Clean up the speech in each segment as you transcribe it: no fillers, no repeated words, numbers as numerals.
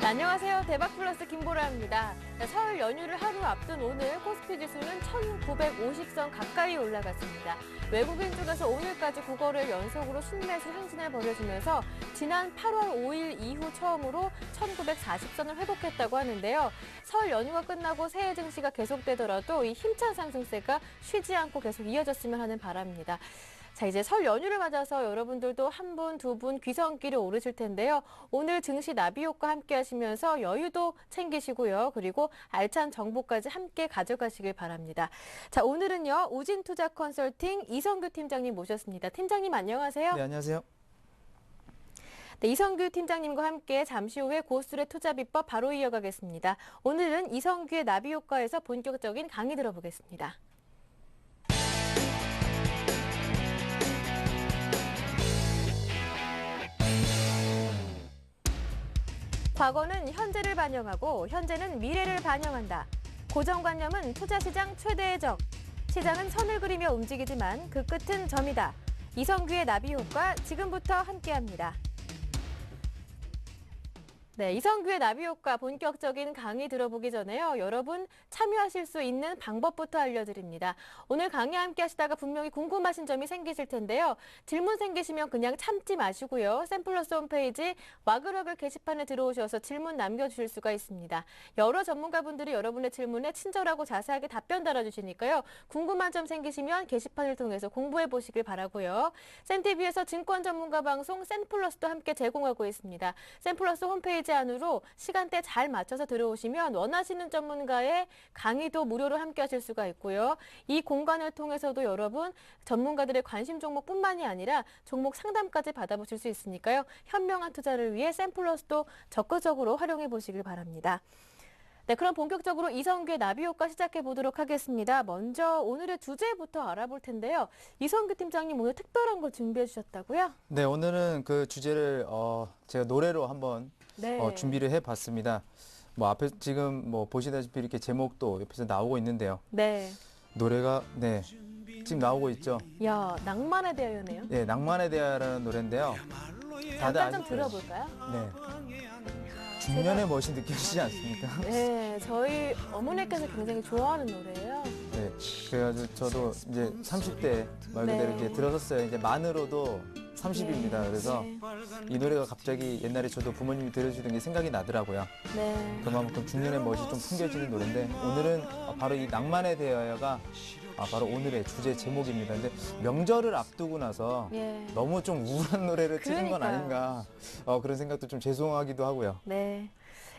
안녕하세요. 대박플러스 김보라입니다. 설 연휴를 하루 앞둔 오늘 코스피 지수는 1950선 가까이 올라갔습니다. 외국인 쪽에서 오늘까지 9거래일 연속으로 순매수 행진을 벌여주면서 지난 8월 5일 이후 처음으로 1940선을 회복했다고 하는데요. 설 연휴가 끝나고 새해 증시가 계속되더라도 이 힘찬 상승세가 쉬지 않고 계속 이어졌으면 하는 바람입니다. 자, 이제 설 연휴를 맞아서 여러분들도 한 분, 두 분 귀성길에 오르실 텐데요. 오늘 증시 나비효과 함께 하시면서 여유도 챙기시고요. 그리고 알찬 정보까지 함께 가져가시길 바랍니다. 자, 오늘은요. 우진투자 컨설팅 이성규 팀장님 모셨습니다. 팀장님 안녕하세요. 네, 안녕하세요. 네, 이성규 팀장님과 함께 잠시 후에 고수의 투자 비법 바로 이어가겠습니다. 오늘은 이성규의 나비효과에서 본격적인 강의 들어보겠습니다. 과거는 현재를 반영하고 현재는 미래를 반영한다. 고정관념은 투자시장 최대의 적. 시장은 선을 그리며 움직이지만 그 끝은 점이다. 이성규의 나비효과 지금부터 함께합니다. 네, 이성규의 나비효과 본격적인 강의 들어보기 전에요. 여러분 참여하실 수 있는 방법부터 알려드립니다. 오늘 강의 함께 하시다가 분명히 궁금하신 점이 생기실 텐데요. 질문 생기시면 그냥 참지 마시고요. 샘플러스 홈페이지 와글와글 게시판에 들어오셔서 질문 남겨주실 수가 있습니다. 여러 전문가분들이 여러분의 질문에 친절하고 자세하게 답변 달아주시니까요. 궁금한 점 생기시면 게시판을 통해서 공부해 보시길 바라고요. 샘TV에서 증권 전문가 방송 샘플러스도 함께 제공하고 있습니다. 샘플러스 홈페이지 안으로 시간대 잘 맞춰서 들어오시면 원하시는 전문가의 강의도 무료로 함께 하실 수가 있고요. 이 공간을 통해서도 여러분 전문가들의 관심 종목뿐만이 아니라 종목 상담까지 받아보실 수 있으니까요. 현명한 투자를 위해 샘플러스도 적극적으로 활용해 보시길 바랍니다. 네, 그럼 본격적으로 이성규의 나비효과 시작해 보도록 하겠습니다. 먼저 오늘의 주제부터 알아볼 텐데요. 이성규 팀장님 오늘 특별한 걸 준비해 주셨다고요? 네, 오늘은 그 주제를 제가 노래로 한번 네. 준비를 해봤습니다. 뭐 앞에 지금 뭐 보시다시피 이렇게 제목도 옆에서 나오고 있는데요. 네. 노래가 네 지금 나오고 있죠. 야, 낭만에 대하여네요. 네, 낭만에 대하여라는 노래인데요. 다들 잠깐 좀 아실 거예요. 들어볼까요? 네. 중년의 멋이 느껴지지 않습니까? 네, 저희 어머니께서 굉장히 좋아하는 노래예요. 네. 그래가지고 저도 이제 30대 말 그대로 네. 이제 들어섰어요. 이제 만으로도 30입니다. 그래서 네. 이 노래가 갑자기 옛날에 저도 부모님이 들려주던 게 생각이 나더라고요. 네. 그만큼 중년의 멋이 좀 풍겨지는 노래인데 오늘은 바로 이 낭만에 대하여가 바로 오늘의 주제 제목입니다. 근데 명절을 앞두고 나서 예. 너무 좀 우울한 노래를 틀은 건 그러니까요. 아닌가 그런 생각도 좀 죄송하기도 하고요. 네.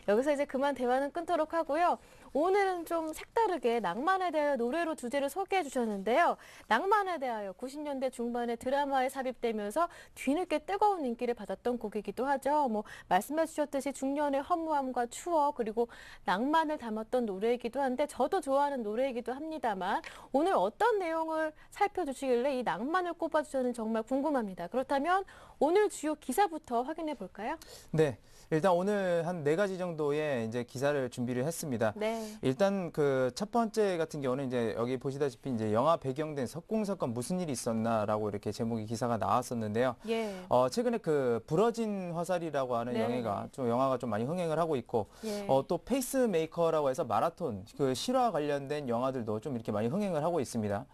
여기서 이제 그만 대화는 끊도록 하고요. 오늘은 좀 색다르게 낭만에 대하여 노래로 주제를 소개해 주셨는데요. 낭만에 대하여 90년대 중반에 드라마에 삽입되면서 뒤늦게 뜨거운 인기를 받았던 곡이기도 하죠. 뭐 말씀해 주셨듯이 중년의 허무함과 추억 그리고 낭만을 담았던 노래이기도 한데 저도 좋아하는 노래이기도 합니다만 오늘 어떤 내용을 살펴주시길래 이 낭만을 꼽아주셨는지 정말 궁금합니다. 그렇다면 오늘 주요 기사부터 확인해 볼까요? 네. 일단 오늘 한 4가지 정도의 이제 기사를 준비를 했습니다. 네. 일단 그 첫 번째 같은 경우는 이제 여기 보시다시피 이제 영화 배경된 석궁사건 무슨 일이 있었나라고 이렇게 제목의 기사가 나왔었는데요. 예. 최근에 그 부러진 화살이라고 하는 네. 영화가 좀 많이 흥행을 하고 있고 예. 또 페이스메이커라고 해서 마라톤 그 실화 관련된 영화들도 좀 이렇게 많이 흥행을 하고 있습니다.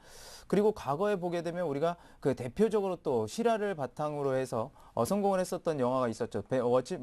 그리고 과거에 보게 되면 우리가 그 대표적으로 또 실화를 바탕으로 해서 성공을 했었던 영화가 있었죠.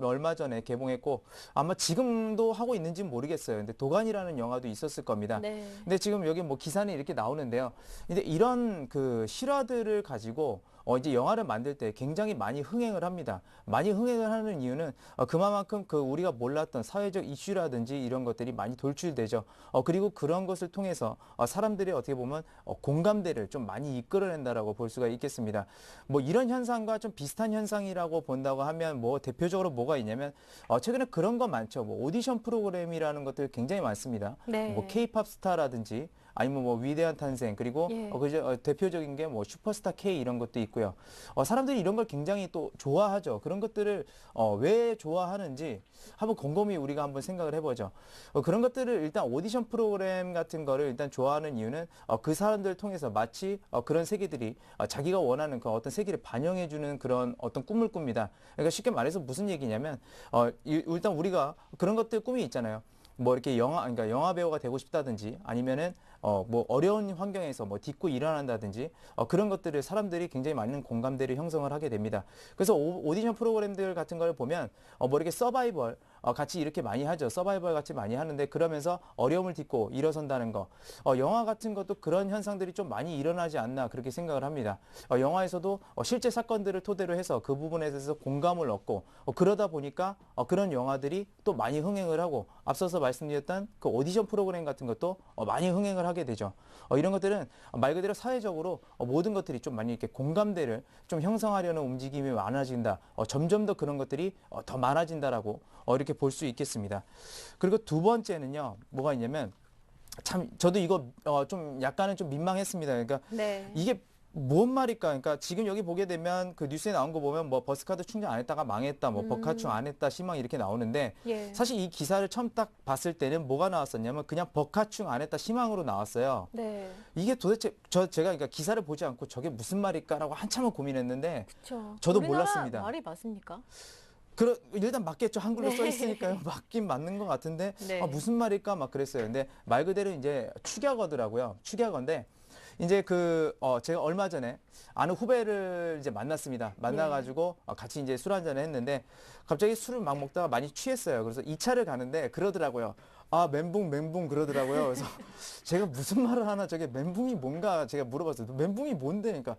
얼마 전에 개봉했고 아마 지금도 하고 있는지는 모르겠어요. 근데 도간이라는 영화도 있었을 겁니다. 네. 근데 지금 여기 뭐 기사는 이렇게 나오는데요. 근데 이런 그 실화들을 가지고 이제 영화를 만들 때 굉장히 많이 흥행을 합니다. 많이 흥행을 하는 이유는 그만큼 그 우리가 몰랐던 사회적 이슈라든지 이런 것들이 많이 돌출되죠. 그리고 그런 것을 통해서 사람들이 어떻게 보면 공감대를 좀 많이 이끌어낸다라고 볼 수가 있겠습니다. 뭐 이런 현상과 좀 비슷한 현상이라고 본다고 하면 뭐 대표적으로 뭐가 있냐면 최근에 그런 거 많죠. 뭐 오디션 프로그램이라는 것들 굉장히 많습니다. 네. 뭐 K-팝 스타라든지 아니면 뭐 위대한 탄생, 그리고 예. 그저 대표적인 게 뭐 슈퍼스타 K 이런 것도 있고요. 사람들이 이런 걸 굉장히 또 좋아하죠. 그런 것들을 왜 좋아하는지 한번 곰곰이 우리가 한번 생각을 해보죠. 그런 것들을 일단 오디션 프로그램 같은 거를 일단 좋아하는 이유는 그 사람들을 통해서 마치 그런 세계들이 자기가 원하는 그 어떤 세계를 반영해주는 그런 어떤 꿈을 꿉니다. 그러니까 쉽게 말해서 무슨 얘기냐면 일단 우리가 그런 것들 꿈이 있잖아요. 뭐 이렇게 그러니까 영화 배우가 되고 싶다든지 아니면은 뭐 어려운 환경에서 뭐 딛고 일어난다든지 그런 것들을 사람들이 굉장히 많은 공감대를 형성을 하게 됩니다. 그래서 오디션 프로그램들 같은 걸 보면 뭐 이렇게 서바이벌 같이 이렇게 많이 하죠. 서바이벌 같이 많이 하는데 그러면서 어려움을 딛고 일어선다는 거. 영화 같은 것도 그런 현상들이 좀 많이 일어나지 않나 그렇게 생각을 합니다. 영화에서도 실제 사건들을 토대로 해서 그 부분에 대해서 공감을 얻고 그러다 보니까 그런 영화들이 또 많이 흥행을 하고 앞서서 말씀드렸던 그 오디션 프로그램 같은 것도 많이 흥행을 하게 되죠. 이런 것들은 말 그대로 사회적으로 모든 것들이 좀 많이 이렇게 공감대를 좀 형성하려는 움직임이 많아진다. 점점 더 그런 것들이 더 많아진다라고 이렇게 볼 수 있겠습니다. 그리고 두 번째는요, 뭐가 있냐면 참 저도 이거 좀 약간은 좀 민망했습니다. 그러니까 네. 이게 뭔 말일까? 그러니까 지금 여기 보게 되면 그 뉴스에 나온 거 보면 뭐 버스카드 충전 안 했다가 망했다, 뭐 버카충 안 했다, 희망 이렇게 나오는데 예. 사실 이 기사를 처음 딱 봤을 때는 뭐가 나왔었냐면 그냥 버카충 안 했다, 희망으로 나왔어요. 네. 이게 도대체 제가 그러니까 기사를 보지 않고 저게 무슨 말일까라고 한참을 고민했는데 그렇죠. 저도 우리나라 몰랐습니다. 말이 맞습니까? 일단 맞겠죠. 한글로 네. 써 있으니까요. 맞긴 맞는 것 같은데 네. 무슨 말일까 막 그랬어요. 근데 말 그대로 이제 축약어더라고요. 축약어인데 이제 제가 얼마 전에 아는 후배를 이제 만났습니다. 만나가지고 같이 이제 술 한잔을 했는데 갑자기 술을 막 먹다가 많이 취했어요. 그래서 2차를 가는데 그러더라고요. 아, 멘붕 그러더라고요. 그래서 제가 무슨 말을 하나 저게 멘붕이 뭔가 제가 물어봤어요. 멘붕이 뭔데? 그러니까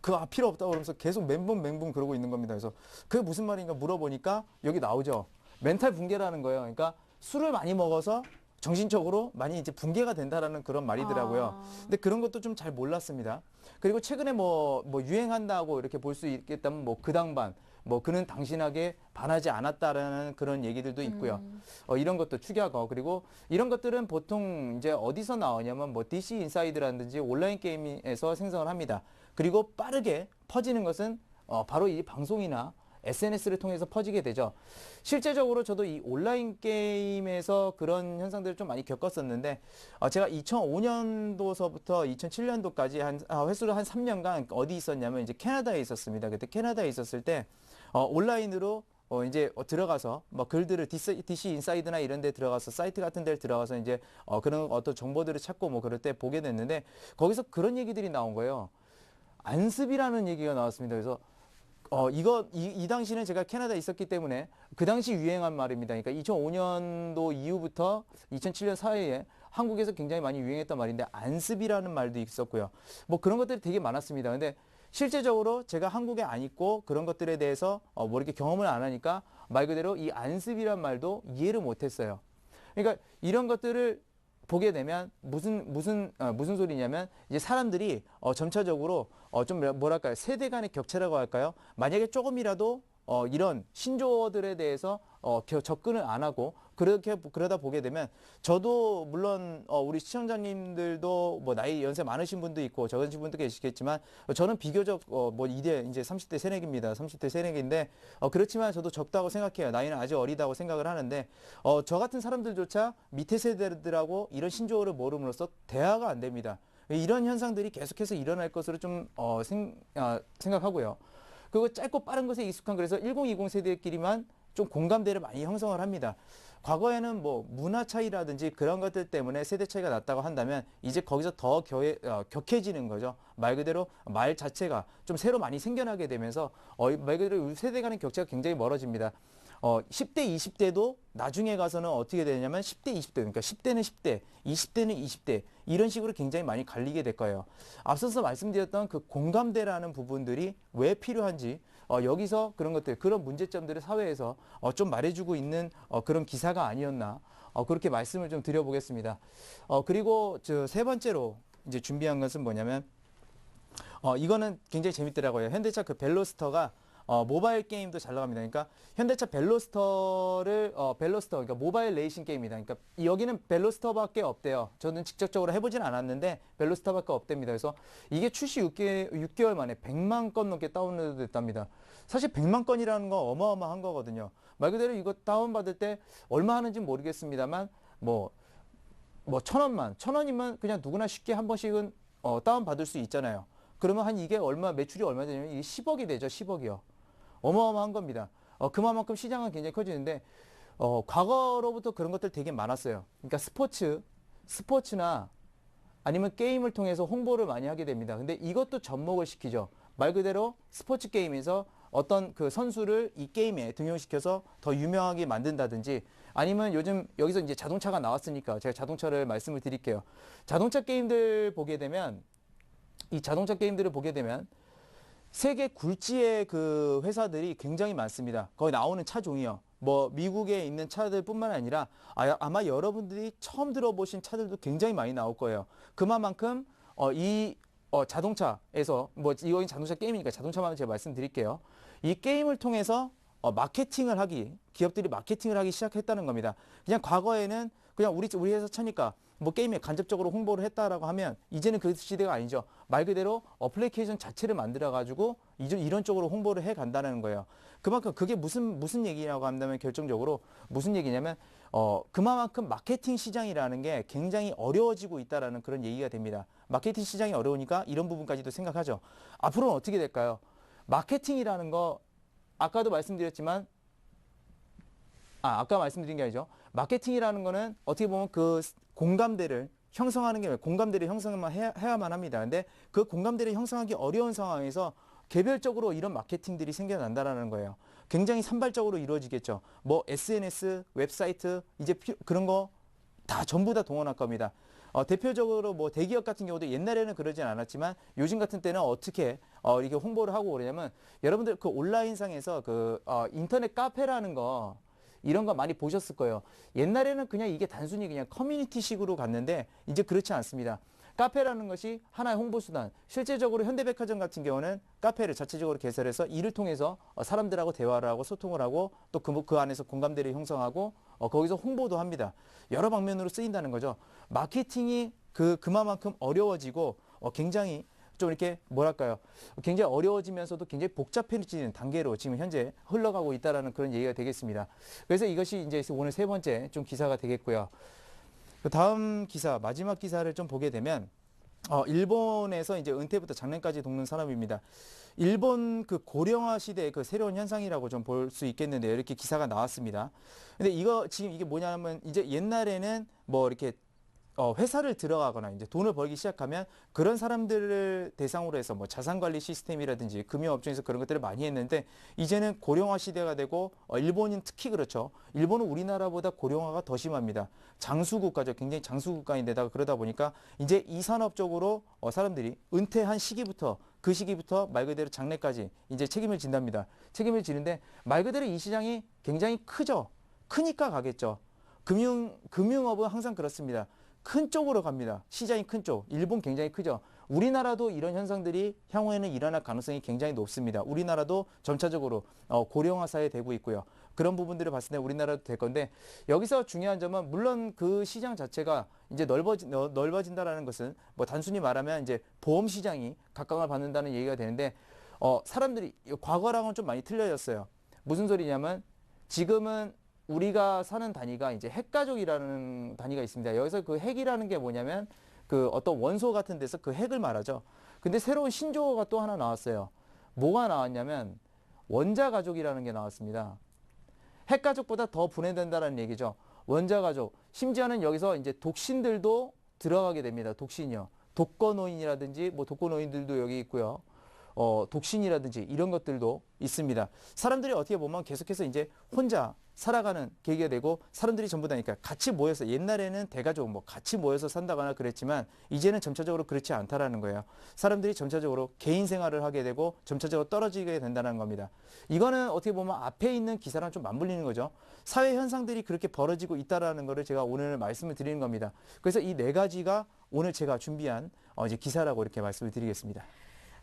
그 필요 없다고 그러면서 계속 멘붕 그러고 있는 겁니다. 그래서 그게 무슨 말인가 물어보니까 여기 나오죠. 멘탈 붕괴라는 거예요. 그러니까 술을 많이 먹어서 정신적으로 많이 이제 붕괴가 된다라는 그런 말이더라고요. 근데 그런 것도 좀 잘 몰랐습니다. 그리고 최근에 뭐 유행한다고 이렇게 볼 수 있겠다면 뭐 그 당반, 뭐 그는 당신에게 반하지 않았다라는 그런 얘기들도 있고요. 이런 것도 축약어. 그리고 이런 것들은 보통 이제 어디서 나오냐면 뭐 DC 인사이드라든지 온라인 게임에서 생성을 합니다. 그리고 빠르게 퍼지는 것은 바로 이 방송이나 SNS를 통해서 퍼지게 되죠. 실제적으로 저도 이 온라인 게임에서 그런 현상들을 좀 많이 겪었었는데 제가 2005년도서부터 2007년도까지 횟수로 한 3년간 어디 있었냐면 이제 캐나다에 있었습니다. 그때 캐나다에 있었을 때 온라인으로 이제 들어가서 뭐 글들을 DC 인사이드나 이런 데 들어가서 사이트 같은 데를 들어가서 이제 그런 어떤 정보들을 찾고 뭐 그럴 때 보게 됐는데 거기서 그런 얘기들이 나온 거예요. 안습이라는 얘기가 나왔습니다. 그래서 이 당시는 제가 캐나다에 있었기 때문에 그 당시 유행한 말입니다. 그러니까 2005년도 이후부터 2007년 사이에 한국에서 굉장히 많이 유행했던 말인데 안습이라는 말도 있었고요. 뭐 그런 것들이 되게 많았습니다. 근데 실제적으로 제가 한국에 안 있고 그런 것들에 대해서 뭐 이렇게 경험을 안 하니까 말 그대로 이 안습이란 말도 이해를 못 했어요. 그러니까 이런 것들을 보게 되면 무슨 소리냐면 이제 사람들이 점차적으로 좀 뭐랄까요, 세대 간의 격차라고 할까요? 만약에 조금이라도 이런 신조어들에 대해서 접근을 안 하고 그러다 보게 되면 저도 물론 우리 시청자님들도 뭐 나이 연세 많으신 분도 있고 적으신 분도 계시겠지만 저는 비교적 뭐 이제 30대 새내기입니다. 30대 새내기인데 그렇지만 저도 적다고 생각해요. 나이는 아직 어리다고 생각을 하는데 저 같은 사람들조차 밑에 세대들하고 이런 신조어를 모름으로써 대화가 안 됩니다. 이런 현상들이 계속해서 일어날 것으로 좀 생각하고요. 그리고 짧고 빠른 것에 익숙한 그래서 1020 세대끼리만 좀 공감대를 많이 형성을 합니다. 과거에는 뭐 문화 차이라든지 그런 것들 때문에 세대 차이가 났다고 한다면 이제 거기서 더 격해지는 거죠. 말 그대로 말 자체가 좀 새로 많이 생겨나게 되면서 말 그대로 세대 간의 격차가 굉장히 멀어집니다. 10대, 20대도 나중에 가서는 어떻게 되냐면 10대, 20대, 그러니까 10대는 10대, 20대는 20대 이런 식으로 굉장히 많이 갈리게 될 거예요. 앞서서 말씀드렸던 그 공감대라는 부분들이 왜 필요한지 여기서 그런 것들, 그런 문제점들을 사회에서 좀 말해주고 있는 그런 기사가 아니었나 그렇게 말씀을 좀 드려보겠습니다. 그리고 세 번째로 이제 준비한 것은 뭐냐면 이거는 굉장히 재밌더라고요. 현대차 그 벨로스터가 모바일 게임도 잘 나갑니다. 그러니까 현대차 벨로스터 그러니까 모바일 레이싱 게임이다. 그러니까 여기는 벨로스터밖에 없대요. 저는 직접적으로 해보진 않았는데 벨로스터밖에 없답니다. 그래서 이게 출시 6개월 만에 100만 건 넘게 다운로드 됐답니다. 사실 100만 건이라는 건 어마어마한 거거든요. 말 그대로 이거 다운받을 때 얼마 하는지 모르겠습니다만 뭐 1,000원이면 그냥 누구나 쉽게 한 번씩은 다운받을 수 있잖아요. 그러면 이게 매출이 얼마 되냐면 이게 10억이 되죠. 10억이요. 어마어마한 겁니다. 그만큼 시장은 굉장히 커지는데, 과거로부터 그런 것들 되게 많았어요. 그러니까 스포츠나 아니면 게임을 통해서 홍보를 많이 하게 됩니다. 근데 이것도 접목을 시키죠. 말 그대로 스포츠 게임에서 어떤 그 선수를 이 게임에 등용시켜서 더 유명하게 만든다든지 아니면 요즘 여기서 이제 자동차가 나왔으니까 제가 자동차를 말씀을 드릴게요. 자동차 게임들 보게 되면 이 자동차 게임들을 보게 되면 세계 굴지의 그 회사들이 굉장히 많습니다. 거기 나오는 차종이요. 뭐 미국에 있는 차들뿐만 아니라 아마 여러분들이 처음 들어보신 차들도 굉장히 많이 나올 거예요. 그만큼 자동차에서 뭐 이건 자동차 게임이니까 자동차만 제가 말씀드릴게요. 이 게임을 통해서 기업들이 마케팅을 하기 시작했다는 겁니다. 그냥 과거에는 그냥 우리 회사 차니까 뭐 게임에 간접적으로 홍보를 했다라고 하면 이제는 그 시대가 아니죠. 말 그대로 어플리케이션 자체를 만들어 가지고 이런 쪽으로 홍보를 해 간다는 거예요. 그만큼 그게 무슨 얘기냐고 한다면 결정적으로 무슨 얘기냐면 그만큼 마케팅 시장이라는 게 굉장히 어려워지고 있다라는 그런 얘기가 됩니다. 마케팅 시장이 어려우니까 이런 부분까지도 생각하죠. 앞으로는 어떻게 될까요? 마케팅이라는 거 아까도 말씀드렸지만 아까 말씀드린 게 아니죠. 마케팅이라는 거는 어떻게 보면 그 공감대를 형성하는 게 공감대를 형성만 해야만 합니다. 근데 그 공감대를 형성하기 어려운 상황에서 개별적으로 이런 마케팅들이 생겨난다라는 거예요. 굉장히 산발적으로 이루어지겠죠. 뭐 SNS, 웹사이트 이제 그런 거 다 전부 다 동원할 겁니다. 대표적으로 뭐 대기업 같은 경우도 옛날에는 그러진 않았지만 요즘 같은 때는 어떻게 이렇게 홍보를 하고 그러냐면 여러분들 그 온라인상에서 인터넷 카페라는 거 이런 거 많이 보셨을 거예요. 옛날에는 그냥 이게 단순히 그냥 커뮤니티식으로 갔는데 이제 그렇지 않습니다. 카페라는 것이 하나의 홍보수단. 실제적으로 현대백화점 같은 경우는 카페를 자체적으로 개설해서 이를 통해서 사람들하고 대화를 하고 소통을 하고 또 그 안에서 공감대를 형성하고 거기서 홍보도 합니다. 여러 방면으로 쓰인다는 거죠. 마케팅이 그만큼 어려워지고 굉장히 좀 이렇게 뭐랄까요? 굉장히 어려워지면서도 굉장히 복잡해지는 단계로 지금 현재 흘러가고 있다라는 그런 얘기가 되겠습니다. 그래서 이것이 이제 오늘 세 번째 좀 기사가 되겠고요. 그 다음 기사, 마지막 기사를 좀 보게 되면 일본에서 이제 은퇴부터 장년까지 돕는 사람입니다. 일본 그 고령화 시대의 그 새로운 현상이라고 좀 볼 수 있겠는데 이렇게 기사가 나왔습니다. 근데 지금 이게 뭐냐면 이제 옛날에는 뭐 이렇게 회사를 들어가거나 이제 돈을 벌기 시작하면 그런 사람들을 대상으로 해서 뭐 자산관리 시스템이라든지 금융업종에서 그런 것들을 많이 했는데 이제는 고령화 시대가 되고 일본은 특히 그렇죠. 일본은 우리나라보다 고령화가 더 심합니다. 장수국가죠. 굉장히 장수국가인데다가 그러다 보니까 이제 이 산업 쪽으로 사람들이 은퇴한 그 시기부터 말 그대로 장래까지 이제 책임을 진답니다. 책임을 지는데 말 그대로 이 시장이 굉장히 크죠. 크니까 가겠죠. 금융업은 항상 그렇습니다. 큰 쪽으로 갑니다. 시장이 큰 쪽. 일본 굉장히 크죠. 우리나라도 이런 현상들이 향후에는 일어날 가능성이 굉장히 높습니다. 우리나라도 점차적으로 고령화 사회에 되고 있고요. 그런 부분들을 봤을 때 우리나라도 될 건데 여기서 중요한 점은 물론 그 시장 자체가 이제 넓어진다라는 것은 뭐 단순히 말하면 이제 보험 시장이 각광을 받는다는 얘기가 되는데 사람들이 과거랑은 좀 많이 틀려졌어요. 무슨 소리냐면 지금은 우리가 사는 단위가 이제 핵가족이라는 단위가 있습니다. 여기서 그 핵이라는 게 뭐냐면 그 어떤 원소 같은 데서 그 핵을 말하죠. 근데 새로운 신조어가 또 하나 나왔어요. 뭐가 나왔냐면 원자가족이라는 게 나왔습니다. 핵가족보다 더 분해된다는 얘기죠. 원자가족. 심지어는 여기서 이제 독신들도 들어가게 됩니다. 독신이요. 독거노인이라든지 뭐 독거노인들도 여기 있고요. 독신이라든지 이런 것들도 있습니다. 사람들이 어떻게 보면 계속해서 이제 혼자 살아가는 계기가 되고 사람들이 전부 다니까 같이 모여서 옛날에는 대가족 뭐 같이 모여서 산다거나 그랬지만 이제는 점차적으로 그렇지 않다라는 거예요. 사람들이 점차적으로 개인 생활을 하게 되고 점차적으로 떨어지게 된다는 겁니다. 이거는 어떻게 보면 앞에 있는 기사랑 좀 맞물리는 거죠. 사회 현상들이 그렇게 벌어지고 있다라는 거를 제가 오늘 말씀을 드리는 겁니다. 그래서 이 네 가지가 오늘 제가 준비한 이제 기사라고 이렇게 말씀을 드리겠습니다.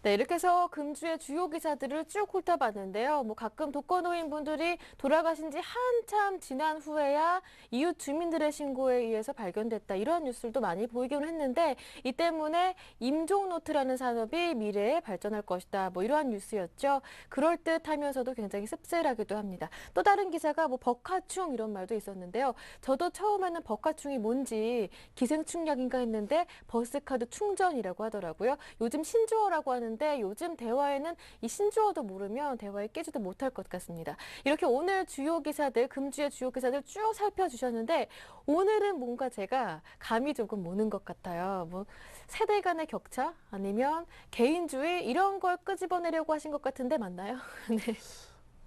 네, 이렇게 해서 금주의 주요 기사들을 쭉 훑어봤는데요. 뭐 가끔 독거노인분들이 돌아가신 지 한참 지난 후에야 이웃 주민들의 신고에 의해서 발견됐다. 이런 뉴스들도 많이 보이긴 했는데 이 때문에 임종노트라는 산업이 미래에 발전할 것이다. 뭐 이러한 뉴스였죠. 그럴듯하면서도 굉장히 씁쓸하기도 합니다. 또 다른 기사가 뭐 버카충 이런 말도 있었는데요. 저도 처음에는 버카충이 뭔지 기생충약인가 했는데 버스카드 충전이라고 하더라고요. 요즘 신조어라고 하는데 요즘 대화에는 이 신조어도 모르면 대화에 끼지도 못할 것 같습니다. 이렇게 오늘 주요 기사들, 금주의 주요 기사들 쭉 살펴주셨는데 오늘은 뭔가 제가 감이 조금 오는 것 같아요. 뭐 세대 간의 격차 아니면 개인주의 이런 걸 끄집어내려고 하신 것 같은데 맞나요? 네,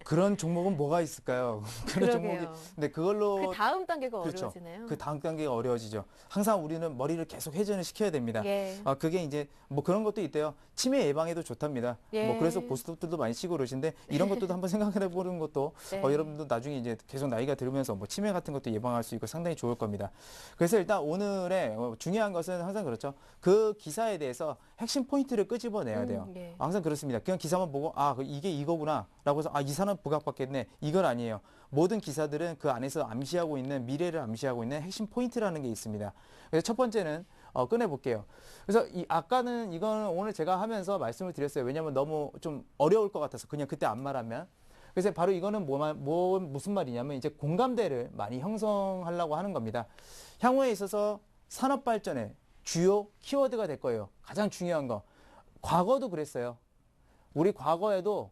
그런 종목은 뭐가 있을까요? 그런 종목이. 그러게요. 근데 그 그걸로 다음 단계가 그렇죠. 어려워지네요. 그 다음 단계가 어려워지죠. 항상 우리는 머리를 계속 회전을 시켜야 됩니다. 예, 그게 이제 뭐 그런 것도 있대요. 치매 예방에도 좋답니다. 뭐 그래서 예, 고스톱들도 많이 치고 그러신데 이런 것도 한번 생각해 보는 것도 네. 여러분도 나중에 이제 계속 나이가 들으면서 뭐 치매 같은 것도 예방할 수 있고 상당히 좋을 겁니다. 그래서 일단 오늘의 중요한 것은 항상 그렇죠. 그 기사에 대해서 핵심 포인트를 끄집어내야 돼요. 예. 항상 그렇습니다. 그냥 기사만 보고 이게 이거구나라고 해서 이 사람 부각받겠네. 이건 아니에요. 모든 기사들은 그 안에서 암시하고 있는 미래를 암시하고 있는 핵심 포인트라는 게 있습니다. 그래서 첫 번째는 꺼내볼게요. 그래서 아까는 이거는 오늘 제가 하면서 말씀을 드렸어요. 왜냐하면 너무 좀 어려울 것 같아서 그냥 그때 안 말하면. 그래서 바로 이거는 무슨 말이냐면 이제 공감대를 많이 형성하려고 하는 겁니다. 향후에 있어서 산업 발전의 주요 키워드가 될 거예요. 가장 중요한 거. 과거도 그랬어요. 우리 과거에도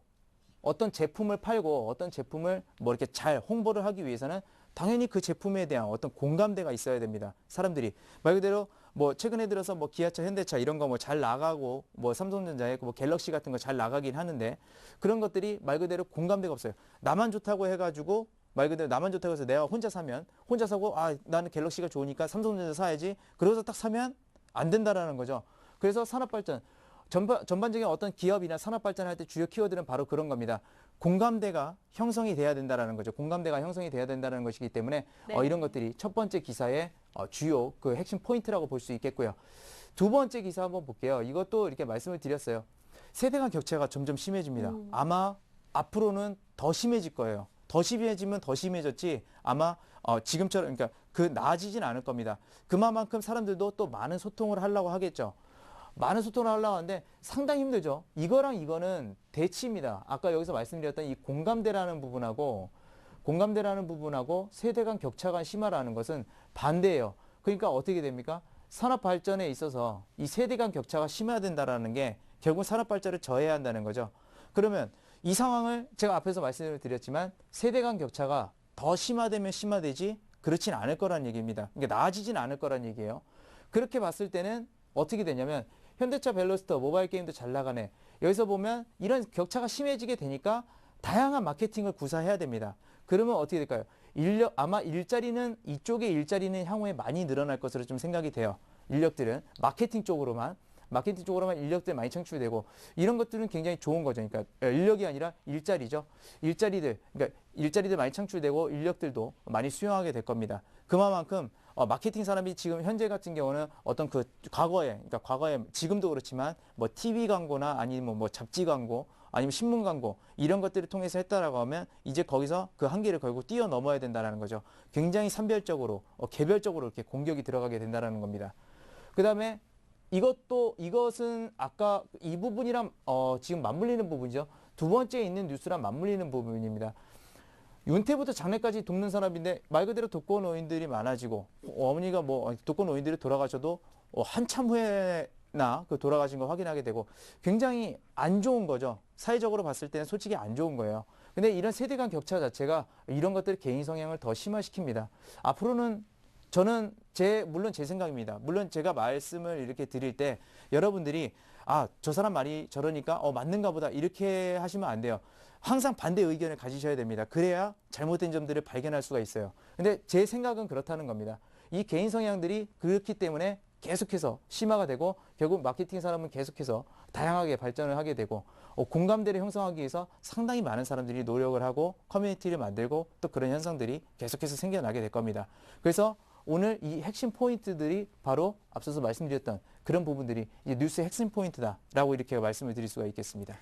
어떤 제품을 팔고 어떤 제품을 뭐 이렇게 잘 홍보를 하기 위해서는 당연히 그 제품에 대한 어떤 공감대가 있어야 됩니다. 사람들이 말 그대로 뭐 최근에 들어서 뭐 기아차, 현대차 이런 거 뭐 잘 나가고 뭐 삼성전자에 뭐 갤럭시 같은 거 잘 나가긴 하는데 그런 것들이 말 그대로 공감대가 없어요. 나만 좋다고 해가지고 말 그대로 나만 좋다고 해서 내가 혼자 사면 혼자 사고 나는 갤럭시가 좋으니까 삼성전자 사야지. 그러고서 딱 사면 안 된다라는 거죠. 그래서 산업 발전 전반적인 어떤 기업이나 산업 발전할 때 주요 키워드는 바로 그런 겁니다. 공감대가 형성이 돼야 된다라는 거죠. 공감대가 형성이 돼야 된다는 것이기 때문에 네. 이런 것들이 첫 번째 기사의 주요 그 핵심 포인트라고 볼 수 있겠고요. 두 번째 기사 한번 볼게요. 이것도 이렇게 말씀을 드렸어요. 세대 간 격차가 점점 심해집니다. 아마 앞으로는 더 심해질 거예요. 더 심해지면 더 심해졌지 아마 지금처럼 그러니까 그 나아지진 않을 겁니다. 그만큼 사람들도 또 많은 소통을 하려고 하겠죠. 많은 소통을 하려고 하는데 상당히 힘들죠. 이거랑 이거는 대치입니다. 아까 여기서 말씀드렸던 이 공감대라는 부분하고 세대 간 격차가 심하라는 것은 반대예요. 그러니까 어떻게 됩니까? 산업 발전에 있어서 이 세대 간 격차가 심화된다라는 게 결국 산업 발전을 저해야 한다는 거죠. 그러면 이 상황을 제가 앞에서 말씀을 드렸지만 세대 간 격차가 더 심화되면 심화되지 그렇진 않을 거란 얘기입니다. 그러니까 나아지진 않을 거란 얘기예요. 그렇게 봤을 때는 어떻게 되냐면 현대차 벨로스터 모바일 게임도 잘 나가네. 여기서 보면 이런 격차가 심해지게 되니까 다양한 마케팅을 구사해야 됩니다. 그러면 어떻게 될까요? 아마 이쪽의 일자리는 향후에 많이 늘어날 것으로 좀 생각이 돼요. 인력들은 마케팅 쪽으로만 인력들 많이 창출되고 이런 것들은 굉장히 좋은 거죠. 그러니까 인력이 아니라 일자리죠. 그러니까 일자리들 많이 창출되고 인력들도 많이 수용하게 될 겁니다. 그만큼 마케팅 사람이 지금 현재 같은 경우는 어떤 그 과거에 지금도 그렇지만 뭐 TV 광고나 아니면 뭐 잡지 광고 아니면 신문 광고 이런 것들을 통해서 했다라고 하면 이제 거기서 그 한계를 걸고 뛰어넘어야 된다는 거죠. 굉장히 산별적으로 개별적으로 이렇게 공격이 들어가게 된다는 겁니다. 그다음에 이것은 아까 이 부분이랑 지금 맞물리는 부분이죠. 두 번째에 있는 뉴스랑 맞물리는 부분입니다. 윤태부터 장래까지 돕는 사람인데 말 그대로 독거노인들이 많아지고 어머니가 뭐 독거노인들이 돌아가셔도 한참 후에나 그 돌아가신 거 확인하게 되고 굉장히 안 좋은 거죠. 사회적으로 봤을 때는 솔직히 안 좋은 거예요. 근데 이런 세대 간 격차 자체가 이런 것들 개인 성향을 더 심화시킵니다. 앞으로는 저는 물론 제 생각입니다. 물론 제가 말씀을 이렇게 드릴 때 여러분들이 저 사람 말이 저러니까 맞는가 보다 이렇게 하시면 안 돼요. 항상 반대 의견을 가지셔야 됩니다. 그래야 잘못된 점들을 발견할 수가 있어요. 근데 제 생각은 그렇다는 겁니다. 이 개인 성향들이 그렇기 때문에 계속해서 심화가 되고 결국 마케팅 사람은 계속해서 다양하게 발전을 하게 되고 공감대를 형성하기 위해서 상당히 많은 사람들이 노력을 하고 커뮤니티를 만들고 또 그런 현상들이 계속해서 생겨나게 될 겁니다. 그래서 오늘 이 핵심 포인트들이 바로 앞서서 말씀드렸던 그런 부분들이 이제 뉴스의 핵심 포인트다라고 이렇게 말씀을 드릴 수가 있겠습니다.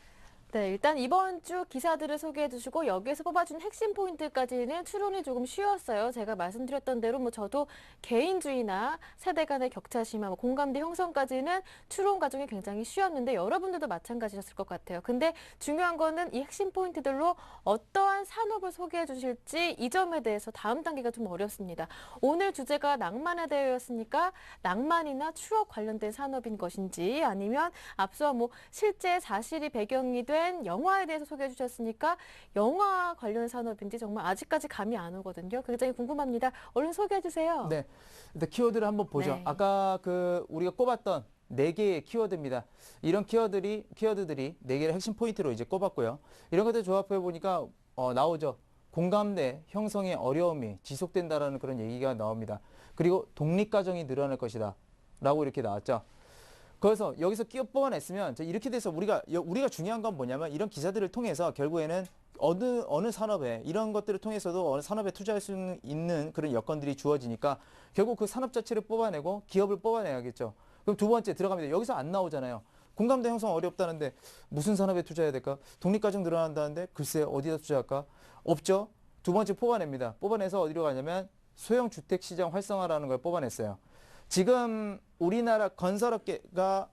네, 일단 이번 주 기사들을 소개해 주시고 여기에서 뽑아준 핵심 포인트까지는 추론이 조금 쉬웠어요. 제가 말씀드렸던 대로 뭐 저도 개인주의나 세대 간의 격차 심화, 공감대 형성까지는 추론 과정이 굉장히 쉬웠는데 여러분들도 마찬가지셨을 것 같아요. 근데 중요한 거는 이 핵심 포인트들로 어떠한 산업을 소개해 주실지 이 점에 대해서 다음 단계가 좀 어렵습니다. 오늘 주제가 낭만에 대해였으니까 낭만이나 추억 관련된 산업인 것인지 아니면 앞서 뭐 실제 사실이 배경이 된 영화에 대해서 소개해 주셨으니까 영화 관련 산업인지 정말 아직까지 감이 안 오거든요. 굉장히 궁금합니다. 얼른 소개해 주세요. 네, 일단 키워드를 한번 보죠. 네. 아까 우리가 꼽았던 4개의 키워드입니다. 이런 키워드들이 4개의 핵심 포인트로 이제 꼽았고요. 이런 것들 조합해 보니까 나오죠. 공감대 형성의 어려움이 지속된다라는 그런 얘기가 나옵니다. 그리고 독립가정이 늘어날 것이다 라고 이렇게 나왔죠. 그래서 여기서 뽑아냈으면 이렇게 돼서 우리가 중요한 건 뭐냐면 이런 기사들을 통해서 결국에는 어느 산업에 이런 것들을 통해서도 어느 산업에 투자할 수 있는 그런 여건들이 주어지니까 결국 그 산업 자체를 뽑아내고 기업을 뽑아내야겠죠. 그럼 두 번째 들어갑니다. 여기서 안 나오잖아요. 공감대 형성 어렵다는데 무슨 산업에 투자해야 될까? 독립가정 늘어난다는데 글쎄 어디다 투자할까? 없죠. 두 번째 뽑아냅니다. 뽑아내서 어디로 가냐면 소형 주택 시장 활성화라는 걸 뽑아냈어요. 지금 우리나라 건설업계가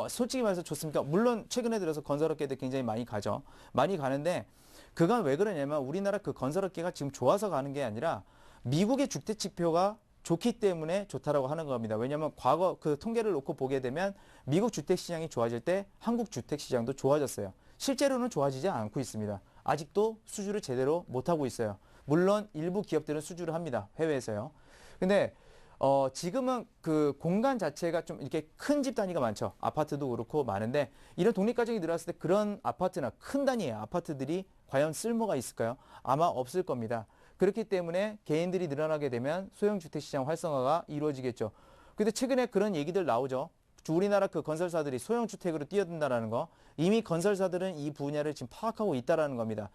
솔직히 말해서 좋습니까? 물론 최근에 들어서 건설업계들 굉장히 많이 가죠. 많이 가는데 그건 왜 그러냐면 우리나라 그 건설업계가 지금 좋아서 가는 게 아니라 미국의 주택 지표가 좋기 때문에 좋다라고 하는 겁니다. 왜냐하면 과거 그 통계를 놓고 보게 되면 미국 주택 시장이 좋아질 때 한국 주택 시장도 좋아졌어요. 실제로는 좋아지지 않고 있습니다. 아직도 수주를 제대로 못하고 있어요. 물론 일부 기업들은 수주를 합니다. 해외에서요. 근데 지금은 그 공간 자체가 좀 이렇게 큰 집 단위가 많죠. 아파트도 그렇고 많은데 이런 독립가정이 늘어났을 때 그런 아파트나 큰 단위의 아파트들이 과연 쓸모가 있을까요? 아마 없을 겁니다. 그렇기 때문에 개인들이 늘어나게 되면 소형 주택시장 활성화가 이루어지겠죠. 근데 최근에 그런 얘기들 나오죠. 우리나라 그 건설사들이 소형 주택으로 뛰어든다라는 거. 이미 건설사들은 이 분야를 지금 파악하고 있다라는 겁니다.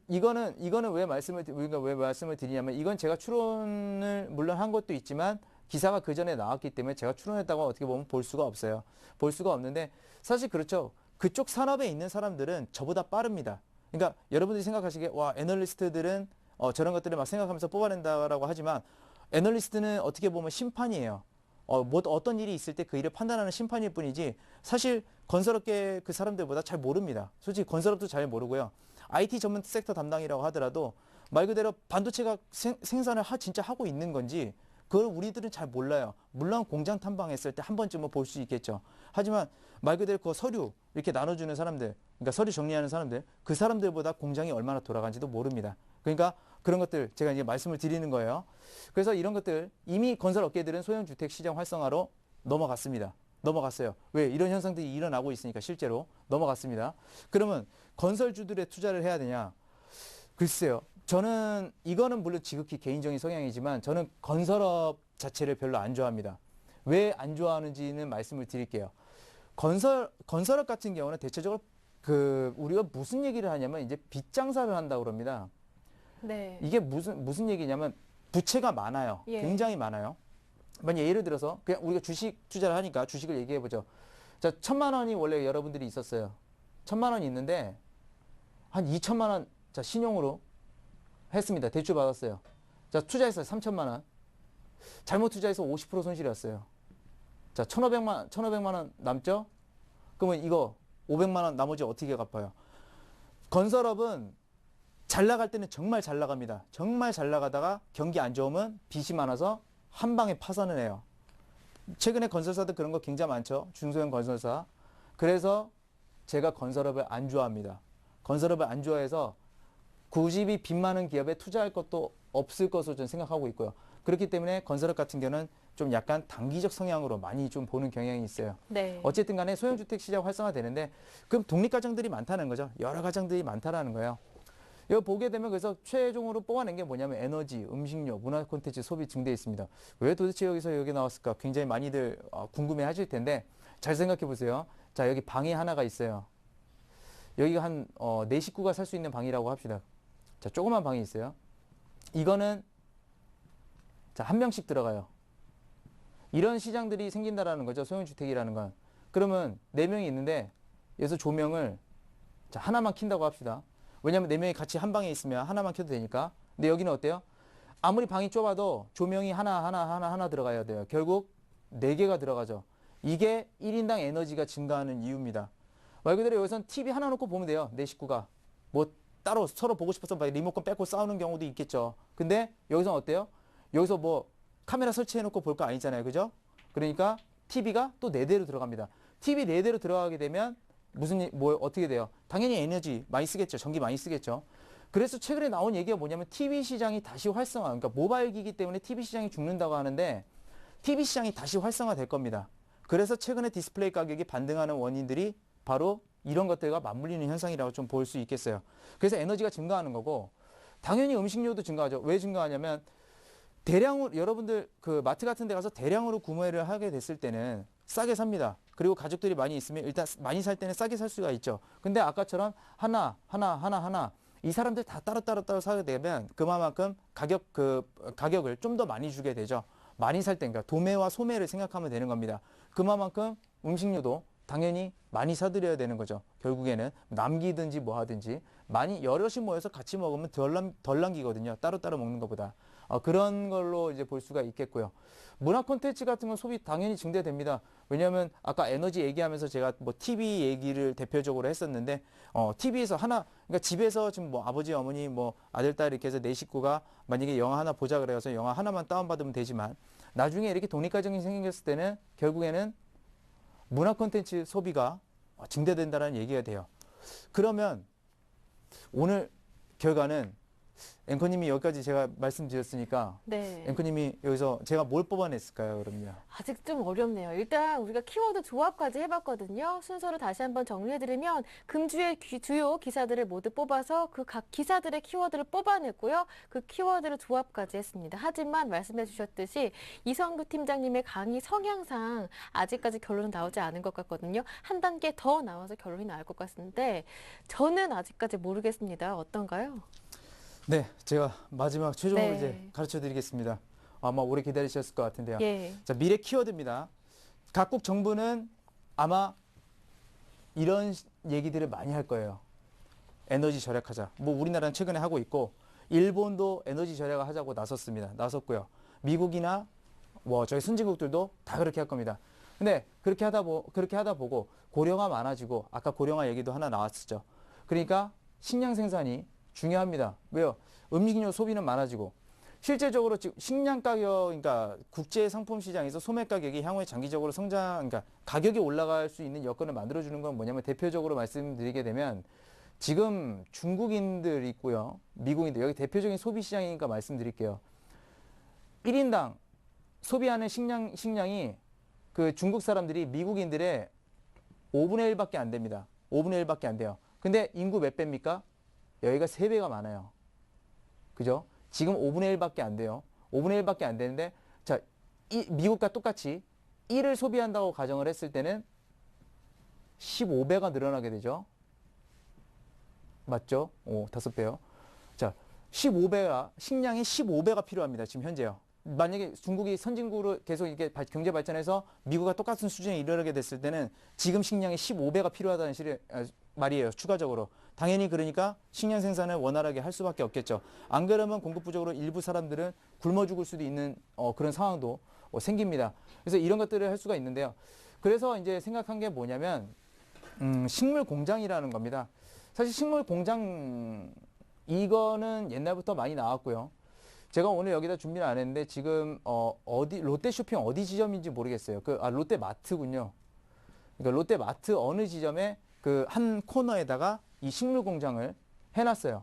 이거는 왜 말씀을 드리냐면 이건 제가 추론을 물론 한 것도 있지만 기사가 그 전에 나왔기 때문에 제가 추론했다고 어떻게 보면 볼 수가 없어요. 볼 수가 없는데 사실 그렇죠. 그쪽 산업에 있는 사람들은 저보다 빠릅니다. 그러니까 여러분들이 생각하시기에 와 애널리스트들은 저런 것들을 막 생각하면서 뽑아낸다라고 하지만 애널리스트는 어떻게 보면 심판이에요. 어떤 일이 있을 때 그 일을 판단하는 심판일 뿐이지 사실 건설업계 그 사람들보다 잘 모릅니다. 솔직히 건설업도 잘 모르고요. IT 전문 섹터 담당이라고 하더라도 말 그대로 반도체가 생산을 진짜 하고 있는 건지 그걸 우리들은 잘 몰라요. 물론 공장 탐방했을 때 한 번쯤은 볼 수 있겠죠. 하지만 말 그대로 그 서류 이렇게 나눠주는 사람들, 그러니까 서류 정리하는 사람들, 그 사람들보다 공장이 얼마나 돌아간지도 모릅니다. 그러니까 그런 것들 제가 이제 말씀을 드리는 거예요. 그래서 이런 것들 이미 건설 업계들은 소형 주택 시장 활성화로 넘어갔습니다. 넘어갔어요. 왜? 이런 현상들이 일어나고 있으니까 실제로 넘어갔습니다. 그러면 건설주들의 투자를 해야 되냐? 글쎄요. 저는 이거는 물론 지극히 개인적인 성향이지만 저는 건설업 자체를 별로 안 좋아합니다. 왜 안 좋아하는지는 말씀을 드릴게요. 건설업 같은 경우는 대체적으로 우리가 무슨 얘기를 하냐면 이제 빚 장사를 한다고 그럽니다. 네. 이게 무슨 얘기냐면 부채가 많아요. 예. 굉장히 많아요. 만약 예를 들어서 그냥 우리가 주식 투자를 하니까 주식을 얘기해 보죠. 자, 1,000만 원이 원래 여러분들이 있었어요. 1,000만 원이 있는데 한 2천만 원 자, 신용으로 했습니다. 대출 받았어요. 자, 투자했어요. 3천만 원. 잘못 투자해서 50% 손실이 왔어요. 자, 1,500만 원 남죠? 그러면 이거 500만 원 나머지 어떻게 갚아요? 건설업은 잘 나갈 때는 정말 잘 나갑니다. 정말 잘 나가다가 경기 안 좋으면 빚이 많아서 한 방에 파산을 해요. 최근에 건설사들 그런 거 굉장히 많죠. 중소형 건설사. 그래서 제가 건설업을 안 좋아합니다. 건설업을 안 좋아해서 굳이 빚 많은 기업에 투자할 것도 없을 것으로 저는 생각하고 있고요. 그렇기 때문에 건설업 같은 경우는 좀 약간 단기적 성향으로 많이 좀 보는 경향이 있어요. 네. 어쨌든 간에 소형주택 시장 활성화되는데 그럼 독립가정들이 많다는 거죠. 여러 가정들이 많다라는 거예요. 이거 보게 되면 그래서 최종으로 뽑아낸 게 뭐냐면 에너지, 음식료, 문화 콘텐츠 소비 증대에 있습니다. 왜 도대체 여기 나왔을까? 굉장히 많이들 궁금해 하실 텐데 잘 생각해 보세요. 자, 여기 방이 하나가 있어요. 여기가 한 4식구가 살 수 있는 방이라고 합시다. 자, 조그만 방이 있어요. 이거는 자, 한 명씩 들어가요. 이런 시장들이 생긴다라는 거죠. 소형주택이라는 건. 그러면 네 명이 있는데 여기서 조명을 자, 하나만 킨다고 합시다. 왜냐하면 네 명이 같이 한 방에 있으면 하나만 켜도 되니까. 근데 여기는 어때요? 아무리 방이 좁아도 조명이 하나 들어가야 돼요. 결국 네 개가 들어가죠. 이게 1인당 에너지가 증가하는 이유입니다. 말 그대로 여기선 TV 하나 놓고 보면 돼요. 내 식구가. 뭐 따로 서로 보고 싶어서 막 리모컨 뺏고 싸우는 경우도 있겠죠. 근데 여기선 어때요? 여기서 뭐 카메라 설치해 놓고 볼 거 아니잖아요. 그죠? 그러니까 TV가 또 네 대로 들어갑니다. TV 네 대로 들어가게 되면 어떻게 돼요? 당연히 에너지 많이 쓰겠죠. 전기 많이 쓰겠죠. 그래서 최근에 나온 얘기가 뭐냐면 TV 시장이 다시 활성화, 그러니까 모바일 기기 때문에 TV 시장이 죽는다고 하는데 TV 시장이 다시 활성화 될 겁니다. 그래서 최근에 디스플레이 가격이 반등하는 원인들이 바로 이런 것들과 맞물리는 현상이라고 좀 볼 수 있겠어요. 그래서 에너지가 증가하는 거고 당연히 음식료도 증가하죠. 왜 증가하냐면 대량으로 여러분들 그 마트 같은 데 가서 대량으로 구매를 하게 됐을 때는 싸게 삽니다. 그리고 가족들이 많이 있으면 일단 많이 살 때는 싸게 살 수가 있죠. 근데 아까처럼 하나 이 사람들 다 따로 사게 되면 그만큼 가격을 좀 더 많이 주게 되죠. 많이 살 때, 그러니까 도매와 소매를 생각하면 되는 겁니다. 그만큼 음식료도 당연히 많이 사드려야 되는 거죠. 결국에는 남기든지 뭐 하든지 많이 여럿이 모여서 같이 먹으면 덜 남기거든요. 따로따로 먹는 것보다. 그런 걸로 이제 볼 수가 있겠고요. 문화 콘텐츠 같은 건 소비 당연히 증대됩니다. 왜냐하면 아까 에너지 얘기하면서 제가 뭐 TV 얘기를 대표적으로 했었는데 TV에서 그러니까 집에서 지금 뭐 아버지 어머니 뭐 아들 딸 이렇게 해서 네 식구가 만약에 영화 하나 보자 그래서 영화 하나만 다운받으면 되지만 나중에 이렇게 독립가정이 생겼을 때는 결국에는 문화 콘텐츠 소비가 증대된다는 얘기가 돼요. 그러면 오늘 결과는 앵커님이 여기까지 제가 말씀드렸으니까 네. 앵커님이 여기서 제가 뭘 뽑아냈을까요, 그럼요? 아직 좀 어렵네요. 일단 우리가 키워드 조합까지 해봤거든요. 순서를 다시 한번 정리해드리면 금주의 주요 기사들을 모두 뽑아서 그 각 기사들의 키워드를 뽑아냈고요. 그 키워드를 조합까지 했습니다. 하지만 말씀해 주셨듯이 이성규 팀장님의 강의 성향상 아직까지 결론은 나오지 않은 것 같거든요. 한 단계 더 나와서 결론이 나올 것 같은데 저는 아직까지 모르겠습니다. 어떤가요? 네, 제가 마지막 최종으로 네. 이제 가르쳐 드리겠습니다. 아마 오래 기다리셨을 것 같은데요. 예. 자, 미래 키워드입니다. 각국 정부는 아마 이런 얘기들을 많이 할 거예요. 에너지 절약하자. 뭐 우리나라는 최근에 하고 있고 일본도 에너지 절약을 하자고 나섰고요. 미국이나 뭐 저희 선진국들도 다 그렇게 할 겁니다. 근데 그렇게 하다 보고 고령화 많아지고 아까 고령화 얘기도 하나 나왔었죠. 그러니까 식량 생산이 중요합니다. 왜요? 음식료 소비는 많아지고 실제적으로 지금 식량 가격, 그러니까 국제 상품 시장에서 소매 가격이 향후에 장기적으로 그러니까 가격이 올라갈 수 있는 여건을 만들어주는 건 뭐냐면 대표적으로 말씀드리게 되면 지금 중국인들 있고요. 미국인들, 여기 대표적인 소비 시장이니까 말씀드릴게요. 1인당 소비하는 식량이 그 중국 사람들이 미국인들의 5분의 1밖에 안 됩니다. 5분의 1밖에 안 돼요. 근데 인구 몇 배입니까? 여기가 3배가 많아요. 그죠? 지금 5분의 1밖에 안 돼요. 5분의 1밖에 안 되는데, 자, 미국과 똑같이 1을 소비한다고 가정을 했을 때는 15배가 늘어나게 되죠. 맞죠? 5배요. 자, 식량이 15배가 필요합니다. 지금 현재요. 만약에 중국이 선진국으로 계속 이게 경제 발전해서 미국과 똑같은 수준에 이르게 됐을 때는 지금 식량이 15배가 필요하다는 말이에요. 추가적으로. 당연히 그러니까 식량 생산을 원활하게 할 수밖에 없겠죠. 안 그러면 공급 부족으로 일부 사람들은 굶어 죽을 수도 있는 그런 상황도 생깁니다. 그래서 이런 것들을 할 수가 있는데요. 그래서 이제 생각한 게 뭐냐면 식물 공장이라는 겁니다. 사실 식물 공장 이거는 옛날부터 많이 나왔고요. 제가 오늘 여기다 준비를 안 했는데 지금 롯데 쇼핑 어디 지점인지 모르겠어요. 롯데마트군요. 그러니까 롯데마트 어느 지점에 그 한 코너에다가 이 식물 공장을 해놨어요.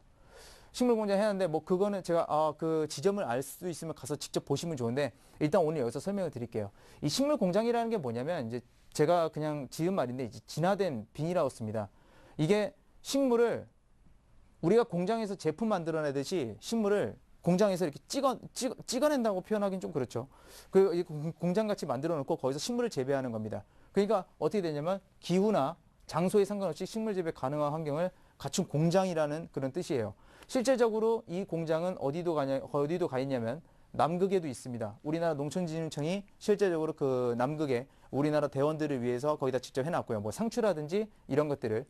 식물 공장 해놨는데 뭐 그거는 제가 그 지점을 알 수 있으면 가서 직접 보시면 좋은데 일단 오늘 여기서 설명을 드릴게요. 이 식물 공장이라는 게 뭐냐면 이제 제가 그냥 지은 말인데 이제 진화된 비닐하우스입니다. 이게 식물을 우리가 공장에서 제품 만들어내듯이 식물을 공장에서 이렇게 찍어낸다고 표현하기는 좀 그렇죠. 그 공장같이 만들어 놓고 거기서 식물을 재배하는 겁니다. 그러니까 어떻게 되냐면 기후나 장소에 상관없이 식물 재배 가능한 환경을 갖춘 공장이라는 그런 뜻이에요. 실제적으로 이 공장은 어디도 가 있냐면 남극에도 있습니다. 우리나라 농촌진흥청이 실제적으로 그 남극에 우리나라 대원들을 위해서 거기다 직접 해놨고요. 뭐 상추라든지 이런 것들을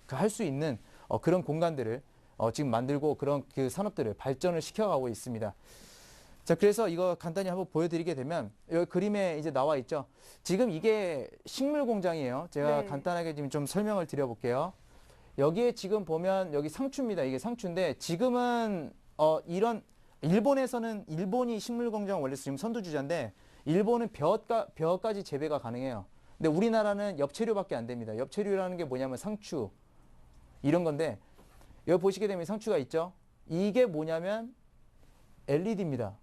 할 수 있는 그런 공간들을 지금 만들고 그런 그 산업들을 발전을 시켜가고 있습니다. 자, 그래서 이거 간단히 한번 보여드리게 되면 여기 그림에 이제 나와 있죠. 지금 이게 식물 공장이에요. 제가 네. 간단하게 지금 좀 설명을 드려볼게요. 여기에 지금 보면 여기 상추입니다. 이게 상추인데 지금은 이런 일본에서는 일본이 식물 공장 원래 지금 선두주자인데 일본은 벼까지 재배가 가능해요. 근데 우리나라는 엽채류밖에 안 됩니다. 엽채류라는 게 뭐냐면 상추 이런 건데 여기 보시게 되면 상추가 있죠. 이게 뭐냐면 LED입니다.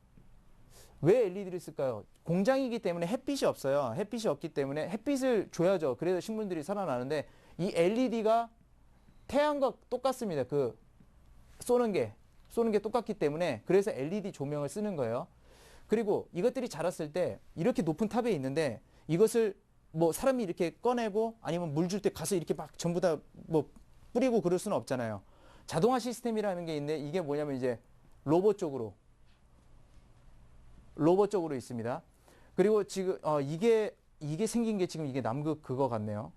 왜 LED를 쓸까요? 공장이기 때문에 햇빛이 없어요. 햇빛이 없기 때문에 햇빛을 줘야죠. 그래서 식물들이 살아나는데 이 LED가 태양과 똑같습니다. 그 쏘는 게 똑같기 때문에 그래서 LED 조명을 쓰는 거예요. 그리고 이것들이 자랐을 때 이렇게 높은 탑에 있는데 이것을 뭐 사람이 이렇게 꺼내고 아니면 물 줄 때 가서 이렇게 막 전부 다 뭐 뿌리고 그럴 수는 없잖아요. 자동화 시스템이라는 게 있는데 이게 뭐냐면 이제 로봇 쪽으로 있습니다. 그리고 지금 이게 생긴 게 지금 이게 남극 그거 같네요.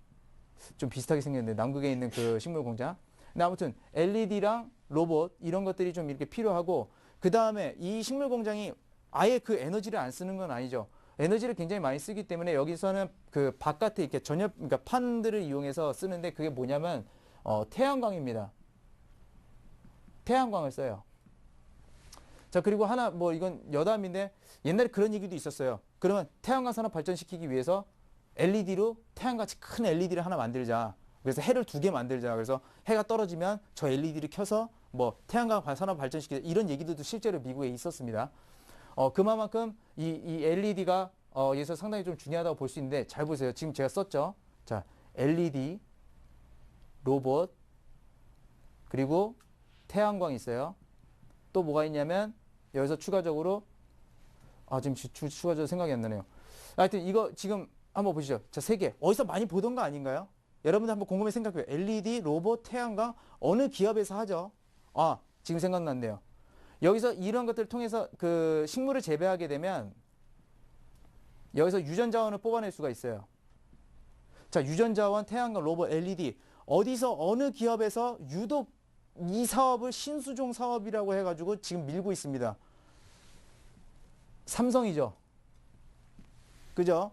좀 비슷하게 생겼는데 남극에 있는 그 식물 공장. 근데 아무튼 LED랑 로봇 이런 것들이 좀 이렇게 필요하고 그 다음에 이 식물 공장이 아예 그 에너지를 안 쓰는 건 아니죠. 에너지를 굉장히 많이 쓰기 때문에 여기서는 그 바깥에 이렇게 그러니까 판들을 이용해서 쓰는데 그게 뭐냐면 태양광입니다. 태양광을 써요. 자, 그리고 하나 뭐 이건 여담인데 옛날에 그런 얘기도 있었어요. 그러면 태양광 산업 발전시키기 위해서 LED로 태양같이 큰 LED를 하나 만들자. 그래서 해를 2개 만들자. 그래서 해가 떨어지면 저 LED를 켜서 뭐 태양광 산업 발전시키자. 이런 얘기들도 실제로 미국에 있었습니다. 그만큼 이 LED가 여기서 상당히 좀 중요하다고 볼 수 있는데 잘 보세요. 지금 제가 썼죠. 자, LED, 로봇, 그리고 태양광 있어요. 또 뭐가 있냐면 여기서 추가적으로 지금 추가적으로 생각이 안 나네요. 하여튼 이거 지금 한번 보시죠. 자, 3개. 어디서 많이 보던 거 아닌가요? 여러분들 한번 곰곰이 생각해요. LED, 로봇, 태양광 어느 기업에서 하죠? 지금 생각났네요. 여기서 이런 것들을 통해서 그 식물을 재배하게 되면 여기서 유전자원을 뽑아낼 수가 있어요. 자, 유전자원, 태양광, 로봇, LED 어디서 어느 기업에서 유독 이 사업을 신수종 사업이라고 해가지고 지금 밀고 있습니다. 삼성이죠. 그죠?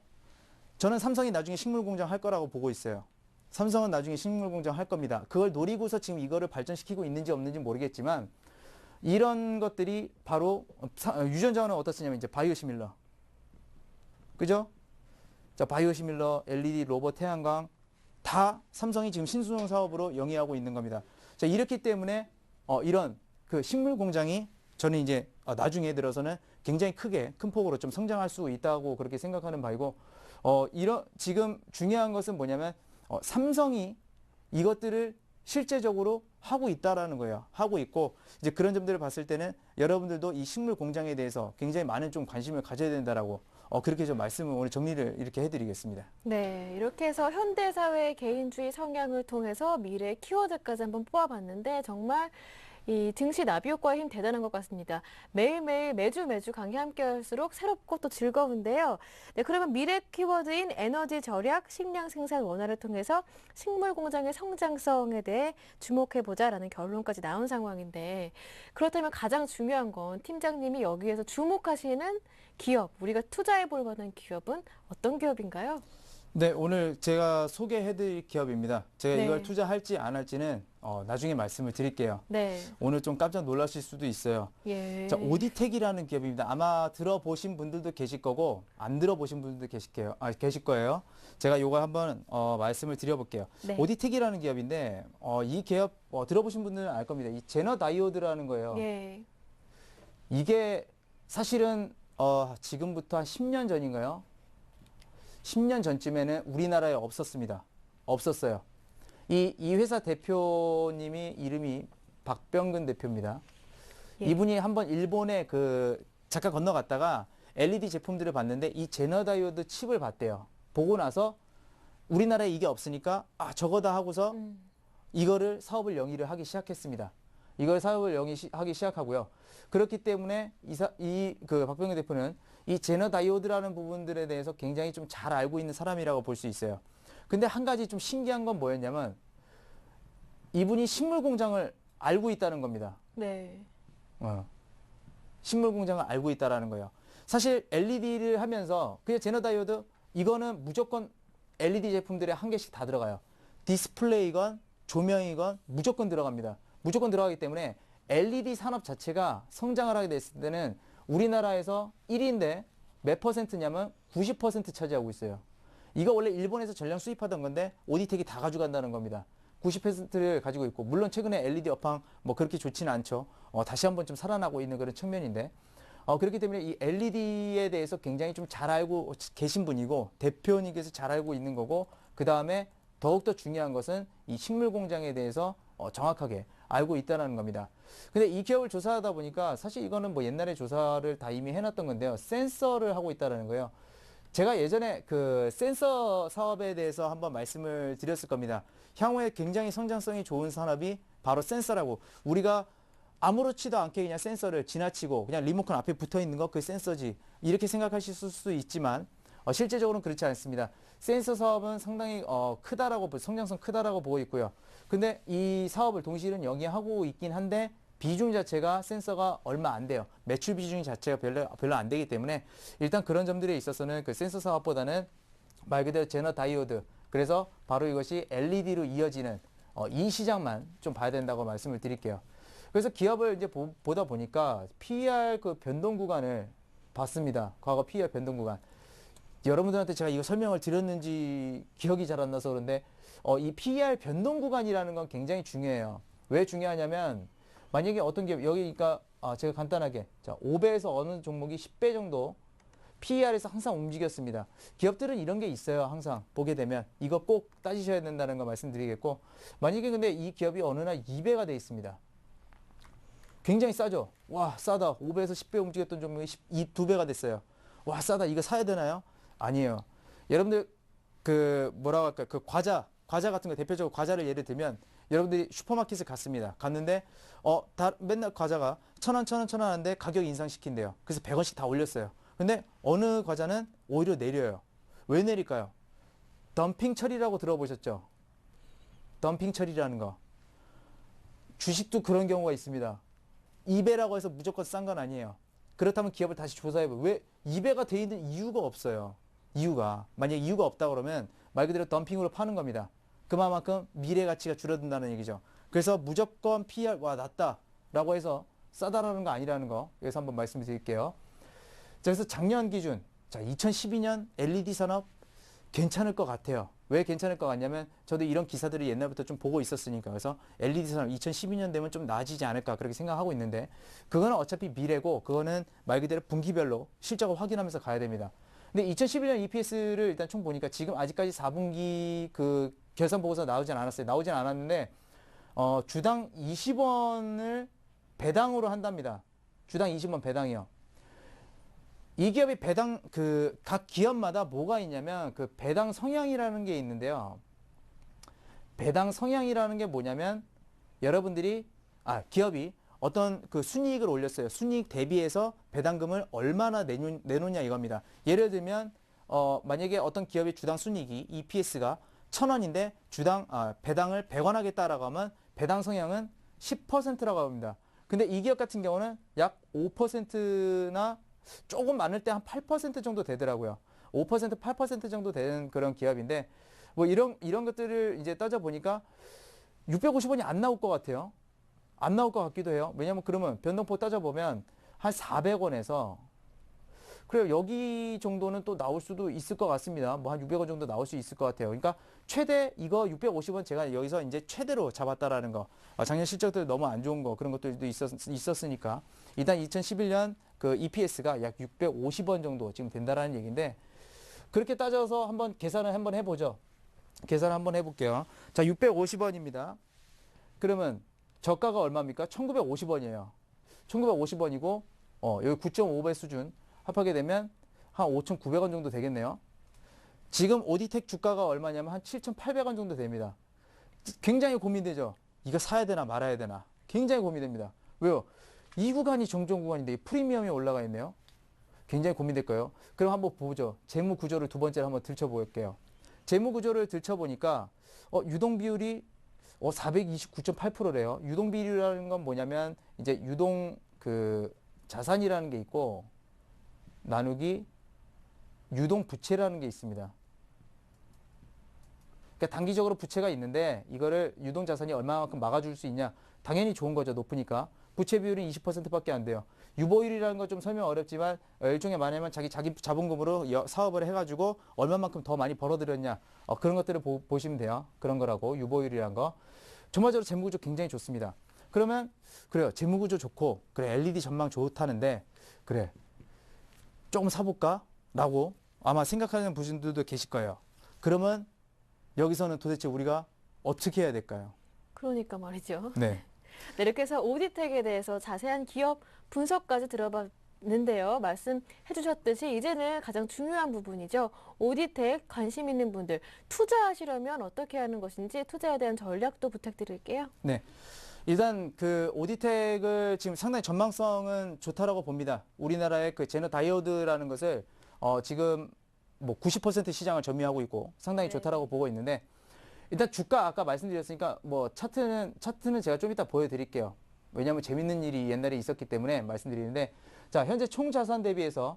저는 삼성이 나중에 식물공장 할 거라고 보고 있어요. 삼성은 나중에 식물공장 할 겁니다. 그걸 노리고서 지금 이거를 발전시키고 있는지 없는지 모르겠지만 이런 것들이 바로 유전자원은 어디다 쓰냐면 이제 바이오시밀러. 그죠? 자, 바이오시밀러, LED, 로봇, 태양광 다 삼성이 지금 신수종 사업으로 영위하고 있는 겁니다. 자, 이렇기 때문에 이런 그 식물 공장이 저는 이제 나중에 들어서는 굉장히 큰 폭으로 좀 성장할 수 있다고 그렇게 생각하는 바이고 지금 중요한 것은 뭐냐면 삼성이 이것들을 실제적으로 하고 있다라는 거예요. 하고 있고 이제 그런 점들을 봤을 때는 여러분들도 이 식물 공장에 대해서 굉장히 많은 좀 관심을 가져야 된다라고 그렇게 좀 말씀을 오늘 정리를 이렇게 해드리겠습니다. 네, 이렇게 해서 현대사회의 개인주의 성향을 통해서 미래의 키워드까지 한번 뽑아봤는데 정말 이 증시 나비 효과의 힘 대단한 것 같습니다. 매일매일 매주 강의 함께 할수록 새롭고 또 즐거운데요. 네, 그러면 미래 키워드인 에너지 절약, 식량 생산 원화를 통해서 식물 공장의 성장성에 대해 주목해보자라는 결론까지 나온 상황인데 그렇다면 가장 중요한 건 팀장님이 여기에서 주목하시는 기업, 우리가 투자해볼 만한 기업은 어떤 기업인가요? 네, 오늘 제가 소개해드릴 기업입니다. 제가 네. 이걸 투자할지 안 할지는 나중에 말씀을 드릴게요. 네. 오늘 좀 깜짝 놀라실 수도 있어요. 예. 자, 오디텍이라는 기업입니다. 아마 들어보신 분들도 계실 거고 안 들어보신 분들도 계실 거예요. 제가 이거 한번 말씀을 드려볼게요. 네. 오디텍이라는 기업인데 이 기업 들어보신 분들은 알 겁니다. 이 제너 다이오드라는 거예요. 예. 이게 사실은 지금부터 한 10년 전인가요? 10년 전쯤에는 우리나라에 없었습니다. 없었어요. 이 회사 대표님이 이름이 박병근 대표입니다. 예. 이분이 한번 일본에 잠깐 건너갔다가 LED 제품들을 봤는데 이 제너다이오드 칩을 봤대요. 보고 나서 우리나라에 이게 없으니까 저거다 하고서 이거를 사업을 영위를 하기 시작했습니다. 이걸 사업을 영위하기 시작하고요. 그렇기 때문에 그 박병근 대표는 이 제너 다이오드라는 부분들에 대해서 굉장히 좀 잘 알고 있는 사람이라고 볼 수 있어요. 근데 한 가지 좀 신기한 건 뭐였냐면 이분이 식물 공장을 알고 있다는 겁니다. 네. 식물 공장을 알고 있다라는 거예요. 사실 LED를 하면서 그냥 제너 다이오드 이거는 무조건 LED 제품들에 한 개씩 다 들어가요. 디스플레이건 조명이건 무조건 들어갑니다. 무조건 들어가기 때문에 LED 산업 자체가 성장을 하게 됐을 때는 우리나라에서 1위인데 몇 퍼센트냐면 90% 차지하고 있어요. 이거 원래 일본에서 전량 수입하던 건데 오디텍이 다 가져간다는 겁니다. 90%를 가지고 있고 물론 최근에 LED 업황 뭐 그렇게 좋지는 않죠. 다시 한번 좀 살아나고 있는 그런 측면인데 그렇기 때문에 이 LED에 대해서 굉장히 좀 잘 알고 계신 분이고 대표님께서 잘 알고 있는 거고 그 다음에 더욱더 중요한 것은 이 식물 공장에 대해서 정확하게 알고 있다는 겁니다. 근데 이 기업을 조사하다 보니까 사실 이거는 뭐 옛날에 조사를 다 이미 해놨던 건데요. 센서를 하고 있다는 거예요. 제가 예전에 그 센서 사업에 대해서 한번 말씀을 드렸을 겁니다. 향후에 굉장히 성장성이 좋은 산업이 바로 센서라고 우리가 아무렇지도 않게 그냥 센서를 지나치고 그냥 리모컨 앞에 붙어 있는 거 그 센서지 이렇게 생각하실 수 있지만 실제적으로는 그렇지 않습니다. 센서 사업은 상당히 크다라고 성장성 크다라고 보고 있고요. 근데 이 사업을 동시에는 영위하고 있긴 한데 비중 자체가 센서가 얼마 안 돼요. 매출 비중 자체가 별로 안 되기 때문에 일단 그런 점들에 있어서는 그 센서 사업보다는 말 그대로 제너 다이오드 그래서 바로 이것이 LED로 이어지는 이 시장만 좀 봐야 된다고 말씀을 드릴게요. 그래서 기업을 이제 보다 보니까 PER 그 변동 구간을 봤습니다. 과거 PER 변동 구간. 여러분들한테 제가 이거 설명을 드렸는지 기억이 잘 안 나서 그런데 이 PER 변동 구간이라는 건 굉장히 중요해요. 왜 중요하냐면 만약에 어떤 기업 여기니까 제가 간단하게 자 5배에서 어느 종목이 10배 정도 PER에서 항상 움직였습니다. 기업들은 이런 게 있어요. 항상 보게 되면 이거 꼭 따지셔야 된다는 거 말씀드리겠고 만약에 근데 이 기업이 어느 날 2배가 돼 있습니다. 굉장히 싸죠. 와 싸다. 5배에서 10배 움직였던 종목이 2배가 됐어요. 와 싸다. 이거 사야 되나요? 아니에요. 여러분들 그 뭐라고 할까요? 그 과자 같은 거 대표적으로 과자를 예를 들면 여러분들이 슈퍼마켓을 갔습니다. 갔는데 맨날 과자가 1,000원, 1,000원, 1,000원 하는데 가격 인상시킨대요. 그래서 100원씩 다 올렸어요. 근데 어느 과자는 오히려 내려요. 왜 내릴까요? 덤핑 처리라고 들어보셨죠? 덤핑 처리라는 거. 주식도 그런 경우가 있습니다. 2배라고 해서 무조건 싼 건 아니에요. 그렇다면 기업을 다시 조사해보면 왜 2배가 돼 있는 이유가 없어요. 만약에 이유가 없다 그러면 말 그대로 덤핑으로 파는 겁니다. 그만큼 미래 가치가 줄어든다는 얘기죠. 그래서 무조건 PER 와 낮다 라고 해서 싸다라는 거 아니라는 거 여기서 한번 말씀을 드릴게요. 자, 그래서 작년 기준 자 2012년 LED 산업 괜찮을 것 같아요. 왜 괜찮을 것 같냐면 저도 이런 기사들을 옛날부터 좀 보고 있었으니까 그래서 LED 산업 2012년 되면 좀 나아지지 않을까 그렇게 생각하고 있는데 그거는 어차피 미래고 그거는 말 그대로 분기별로 실적을 확인하면서 가야 됩니다. 근데 2011년 EPS를 일단 총 보니까 지금 아직까지 4분기 그 결산 보고서 나오진 않았어요. 나오진 않았는데 주당 20원을 배당으로 한답니다. 주당 20원 배당이요. 이 기업이 배당 각 기업마다 뭐가 있냐면 그 배당 성향이라는 게 있는데요. 배당 성향이라는 게 뭐냐면 여러분들이 기업이 어떤 그 순이익을 올렸어요. 순이익 대비해서 배당금을 얼마나 내놓냐 이겁니다. 예를 들면 만약에 어떤 기업의 주당 순이익이 EPS가 1,000원인데 주당 배당을 100원 하겠다라고 하면 배당 성향은 10%라고 합니다. 근데 이 기업 같은 경우는 약 5%나 조금 많을 때 한 8% 정도 되더라고요. 5%, 8% 정도 되는 그런 기업인데 뭐 이런 것들을 이제 따져 보니까 650원이 안 나올 것 같아요. 안 나올 것 같기도 해요. 왜냐면 그러면 변동폭 따져 보면 한 400원에서 그래요. 여기 정도는 또 나올 수도 있을 것 같습니다. 뭐 한 600원 정도 나올 수 있을 것 같아요. 그러니까 최대 이거 650원 제가 여기서 이제 최대로 잡았다라는 거. 작년 실적들 너무 안 좋은 거 그런 것들도 있었으니까 일단 2011년 그 EPS가 약 650원 정도 지금 된다라는 얘기인데 그렇게 따져서 한번 계산을 한번 해보죠. 계산을 한번 해볼게요. 자, 650원입니다. 그러면 저가가 얼마입니까? 1950원이에요. 1950원이고 여기 9.5배 수준 합하게 되면 한 5,900원 정도 되겠네요. 지금 오디텍 주가가 얼마냐면 한 7,800원 정도 됩니다. 굉장히 고민되죠. 이거 사야 되나 말아야 되나. 굉장히 고민됩니다. 왜요? 이 구간이 정전 구간인데 이 프리미엄이 올라가 있네요. 굉장히 고민될 거예요. 그럼 한번 보죠. 재무 구조를 두 번째로 한번 들춰볼게요. 재무 구조를 들춰보니까 유동 비율이 429.8%래요. 유동 비율이라는 건 뭐냐면 이제 유동 그 자산이라는 게 있고 나누기 유동 부채라는 게 있습니다. 그러니까 단기적으로 부채가 있는데 이거를 유동 자산이 얼마만큼 막아줄 수 있냐? 당연히 좋은 거죠. 높으니까. 부채 비율은 20%밖에 안 돼요. 유보율이라는 거 좀 설명 어렵지만 일종의 말하면 자기 자본금으로 사업을 해가지고 얼마만큼 더 많이 벌어들였냐 그런 것들을 보시면 돼요. 그런 거라고 유보율이란 거. 전반적으로 재무구조 굉장히 좋습니다. 그러면 그래요. 재무구조 좋고 그래 LED 전망 좋다는데 그래 조금 사볼까? 라고 아마 생각하는 분들도 계실 거예요. 그러면 여기서는 도대체 우리가 어떻게 해야 될까요? 그러니까 말이죠. 네. 네, 이렇게 해서 오디텍에 대해서 자세한 기업 분석까지 들어봤는데요. 말씀해 주셨듯이 이제는 가장 중요한 부분이죠. 오디텍 관심 있는 분들 투자하시려면 어떻게 하는 것인지 투자에 대한 전략도 부탁드릴게요. 네. 일단 그 오디텍을 지금 상당히 전망성은 좋다라고 봅니다. 우리나라의 그 제너 다이오드라는 것을 지금 뭐 90% 시장을 점유하고 있고 상당히 네. 좋다라고 보고 있는데 일단 주가 아까 말씀드렸으니까 뭐 차트는 제가 좀 이따 보여드릴게요. 왜냐하면 재밌는 일이 옛날에 있었기 때문에 말씀드리는데 자 현재 총 자산 대비해서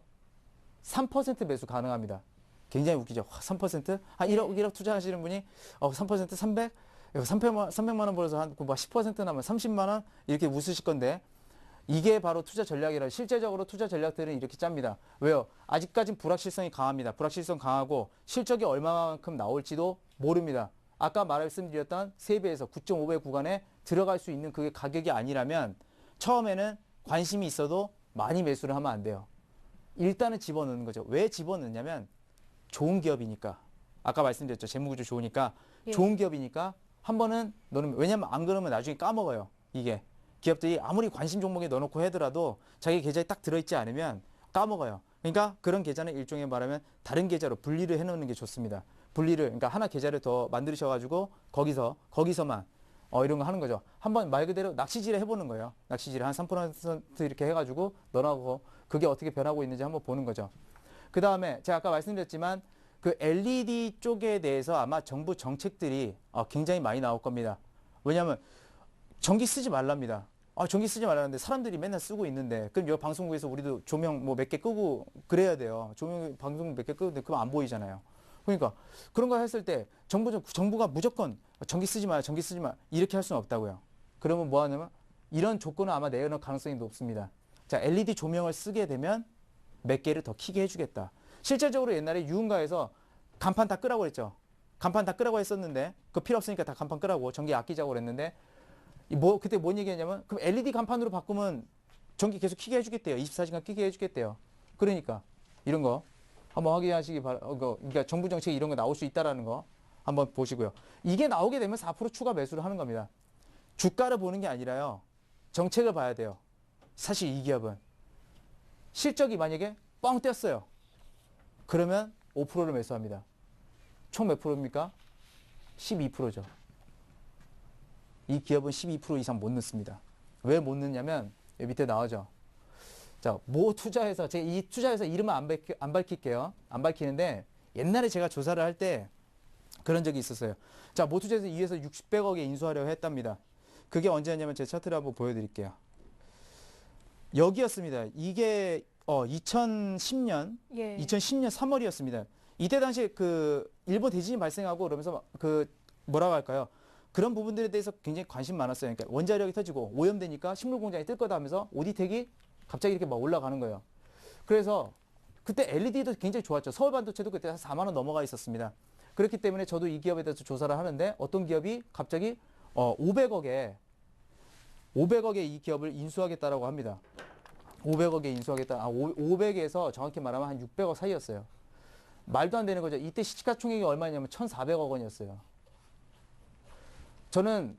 3% 매수 가능합니다. 굉장히 웃기죠. 3%? 한 1억 투자하시는 분이 3% 300? 300만 원 벌어서 한 10% 나면 30만 원 이렇게 웃으실 건데 이게 바로 투자 전략이라 실제적으로 투자 전략들은 이렇게 짭니다. 왜요? 아직까진 불확실성이 강합니다. 불확실성 강하고 실적이 얼마만큼 나올지도 모릅니다. 아까 말씀드렸던 3배에서 9.5배 구간에 들어갈 수 있는 그게 가격이 아니라면 처음에는 관심이 있어도 많이 매수를 하면 안 돼요. 일단은 집어넣는 거죠. 왜 집어넣냐면 좋은 기업이니까. 아까 말씀드렸죠. 재무구조 좋으니까 예. 좋은 기업이니까 한 번은 넣으면 왜냐면 안 그러면 나중에 까먹어요. 이게 기업들이 아무리 관심 종목에 넣어놓고 하더라도 자기 계좌에 딱 들어있지 않으면 까먹어요. 그러니까 그런 계좌는 일종의 말하면 다른 계좌로 분리를 해놓는 게 좋습니다. 분리를 그러니까 하나 계좌를 더 만드셔가지고 거기서만 이런 거 하는 거죠. 한번 말 그대로 낚시질을 해보는 거예요. 낚시질을 한 3% 이렇게 해가지고 넣어놓고 그게 어떻게 변하고 있는지 한번 보는 거죠. 그 다음에 제가 아까 말씀드렸지만 그 LED 쪽에 대해서 아마 정부 정책들이 굉장히 많이 나올 겁니다. 왜냐하면 전기 쓰지 말랍니다. 전기 쓰지 말라는데 사람들이 맨날 쓰고 있는데 그럼 여기 방송국에서 우리도 조명 뭐 몇 개 끄고 그래야 돼요. 조명 방송 몇 개 끄는데 그럼 안 보이잖아요. 그러니까 그런 거 했을 때 정부가 무조건 전기 쓰지 마 이렇게 할 수는 없다고요. 그러면 뭐 하냐면 이런 조건은 아마 내놓을 가능성이 높습니다. 자, LED 조명을 쓰게 되면 몇 개를 더 켜게 해주겠다. 실질적으로 옛날에 유흥가에서 간판 다 끄라고 했죠. 간판 다 끄라고 했었는데 그거 필요 없으니까 다 간판 끄라고 전기 아끼자고 그랬는데 그때 뭔 얘기했냐면 그럼 LED 간판으로 바꾸면 전기 계속 켜게 해주겠대요. 24시간 켜게 해주겠대요. 그러니까 이런 거 한번 확인하시기 바랍니다. 그러니까 정부 정책이 이런 거 나올 수 있다라는 거 한번 보시고요. 이게 나오게 되면 4% 추가 매수를 하는 겁니다. 주가를 보는 게 아니라요. 정책을 봐야 돼요. 사실 이 기업은 실적이 만약에 뻥 떴어요. 그러면 5%를 매수합니다. 총 몇 프로입니까? 12%죠. 이 기업은 12% 이상 못 넣습니다. 왜 못 넣냐면 여기 밑에 나오죠. 자, 모 투자해서 제가 이 투자해서 이름은 안 밝힐게요. 안 밝히는데 옛날에 제가 조사를 할 때 그런 적이 있었어요. 자, 모 투자해서 2에서 600억에 인수하려고 했답니다. 그게 언제였냐면 제 차트를 한번 보여드릴게요. 여기였습니다. 이게 2010년 예. 3월이었습니다. 이때 당시에 그 일본 대지진이 발생하고 그러면서 그 뭐라고 할까요? 그런 부분들에 대해서 굉장히 관심 많았어요. 그러니까 원자력이 터지고 오염되니까 식물 공장이 뜰 거다 하면서 오디텍이 갑자기 이렇게 막 올라가는 거예요. 그래서 그때 LED도 굉장히 좋았죠. 서울 반도체도 그때 한 4만 원 넘어가 있었습니다. 그렇기 때문에 저도 이 기업에 대해서 조사를 하는데 어떤 기업이 갑자기 500억에 이 기업을 인수하겠다라고 합니다. 500억에 인수하겠다. 500에서 정확히 말하면 한 600억 사이였어요. 말도 안 되는 거죠. 이때 시가총액이 얼마냐면 1,400억 원이었어요. 저는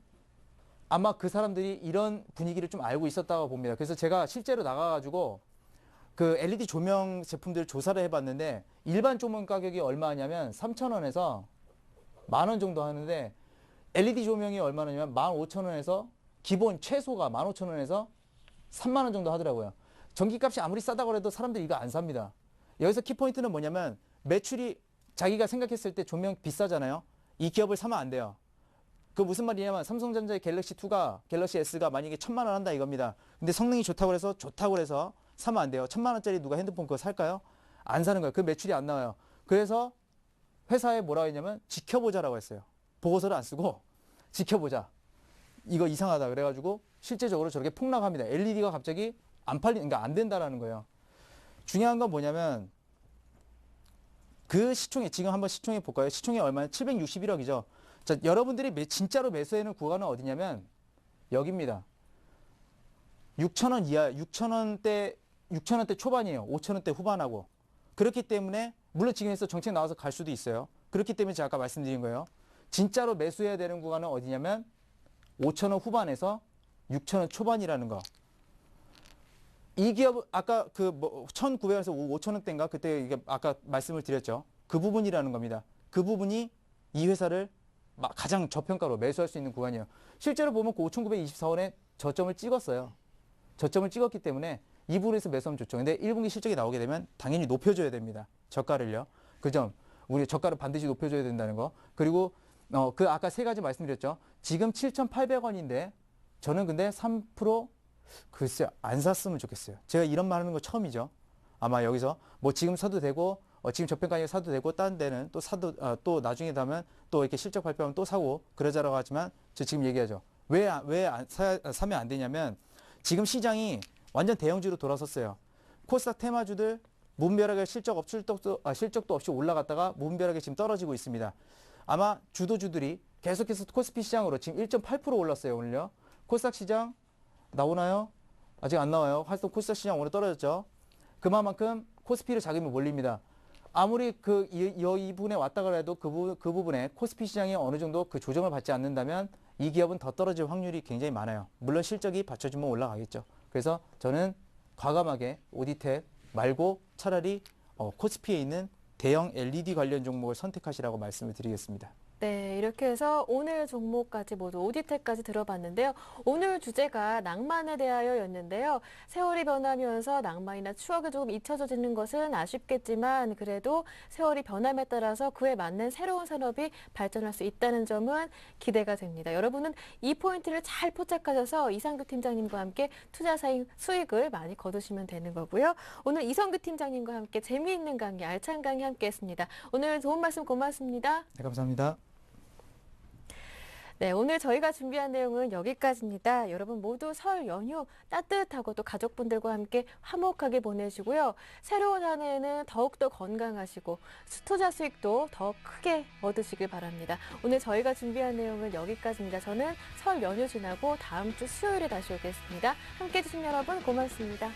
아마 그 사람들이 이런 분위기를 좀 알고 있었다고 봅니다. 그래서 제가 실제로 나가가지고 그 LED 조명 제품들 조사를 해봤는데 일반 조명 가격이 얼마냐면 3,000원에서 10,000원 정도 하는데 LED 조명이 얼마냐면 15,000원에서 기본 최소가 15,000원에서 3만 원 정도 하더라고요. 전기값이 아무리 싸다고 해도 사람들이 이거 안 삽니다. 여기서 키포인트는 뭐냐면 매출이 자기가 생각했을 때 조명 비싸잖아요. 이 기업을 사면 안 돼요. 그 무슨 말이냐면 삼성전자의 갤럭시 S가 만약에 1,000만 원 한다 이겁니다. 근데 성능이 좋다고 해서 사면 안 돼요. 1,000만 원짜리 누가 핸드폰 그거 살까요? 안 사는 거예요. 그 매출이 안 나와요. 그래서 회사에 뭐라고 했냐면 지켜보자라고 했어요. 보고서를 안 쓰고 지켜보자. 이거 이상하다 그래가지고 실제적으로 저렇게 폭락합니다. LED가 갑자기 그러니까 안 된다라는 거예요. 중요한 건 뭐냐면 그 시총이 지금 한번 시총해 볼까요? 시총이 얼마냐? 761억이죠. 자, 여러분들이 진짜로 매수하는 구간은 어디냐면 여기입니다. 6,000원 이하, 6,000원대 초반이에요. 5,000원대 후반하고. 그렇기 때문에 물론 지금에서 정책 나와서 갈 수도 있어요. 그렇기 때문에 제가 아까 말씀드린 거예요. 진짜로 매수해야 되는 구간은 어디냐면 5,000원 후반에서 6,000원 초반이라는 거. 이 기업 아까 1,900원에서 5,000원대인가 그때 이게 아까 말씀을 드렸죠. 그 부분이라는 겁니다. 그 부분이 이 회사를 가장 저평가로 매수할 수 있는 구간이에요. 실제로 보면 그 5,924원에 저점을 찍었어요. 저점을 찍었기 때문에 이 부분에서 매수하면 좋죠. 근데 1분기 실적이 나오게 되면 당연히 높여줘야 됩니다. 저가를요. 그 점. 우리 저가를 반드시 높여줘야 된다는 거. 그리고 그 아까 세 가지 말씀드렸죠. 지금 7,800원인데 저는 근데 3% 글쎄 안 샀으면 좋겠어요. 제가 이런 말 하는 거 처음이죠. 아마 여기서 뭐 지금 사도 되고 지금 저평가에 사도 되고 다른 데는 또 사도 또 나중에 되면 또 이렇게 실적 발표하면 또 사고 그러자라고 하지만 저 지금 얘기하죠. 왜 사면 안 되냐면 지금 시장이 완전 대형주로 돌아섰어요. 코스닥 테마주들 무분별하게 실적도 없이 올라갔다가 무분별하게 지금 떨어지고 있습니다. 아마 주도주들이 계속해서 코스피 시장으로 지금 1.8% 올랐어요. 오늘요. 코스닥 시장 나오나요? 아직 안 나와요. 활동 코스닥 시장 오늘 떨어졌죠. 그만큼 코스피를 자기면 몰립니다. 아무리 이 부분에 왔다가 해도 그 부분에 코스피 시장이 어느 정도 그 조정을 받지 않는다면 이 기업은 더 떨어질 확률이 굉장히 많아요. 물론 실적이 받쳐주면 올라가겠죠. 그래서 저는 과감하게 오디텍 말고 차라리 코스피에 있는 대형 LED 관련 종목을 선택하시라고 말씀을 드리겠습니다. 네, 이렇게 해서 오늘 종목까지 모두 오디텍까지 들어봤는데요. 오늘 주제가 낭만에 대하여였는데요. 세월이 변하면서 낭만이나 추억이 조금 잊혀지는 것은 아쉽겠지만 그래도 세월이 변함에 따라서 그에 맞는 새로운 산업이 발전할 수 있다는 점은 기대가 됩니다. 여러분은 이 포인트를 잘 포착하셔서 이상규 팀장님과 함께 투자 수익을 많이 거두시면 되는 거고요. 오늘 이성규 팀장님과 함께 재미있는 강의, 알찬 강의 함께했습니다. 오늘 좋은 말씀 고맙습니다. 네, 감사합니다. 네, 오늘 저희가 준비한 내용은 여기까지입니다. 여러분 모두 설 연휴 따뜻하고 또 가족분들과 함께 화목하게 보내시고요. 새로운 한 해에는 더욱더 건강하시고 투자 수익도 더 크게 얻으시길 바랍니다. 오늘 저희가 준비한 내용은 여기까지입니다. 저는 설 연휴 지나고 다음 주 수요일에 다시 오겠습니다. 함께해 주신 여러분 고맙습니다.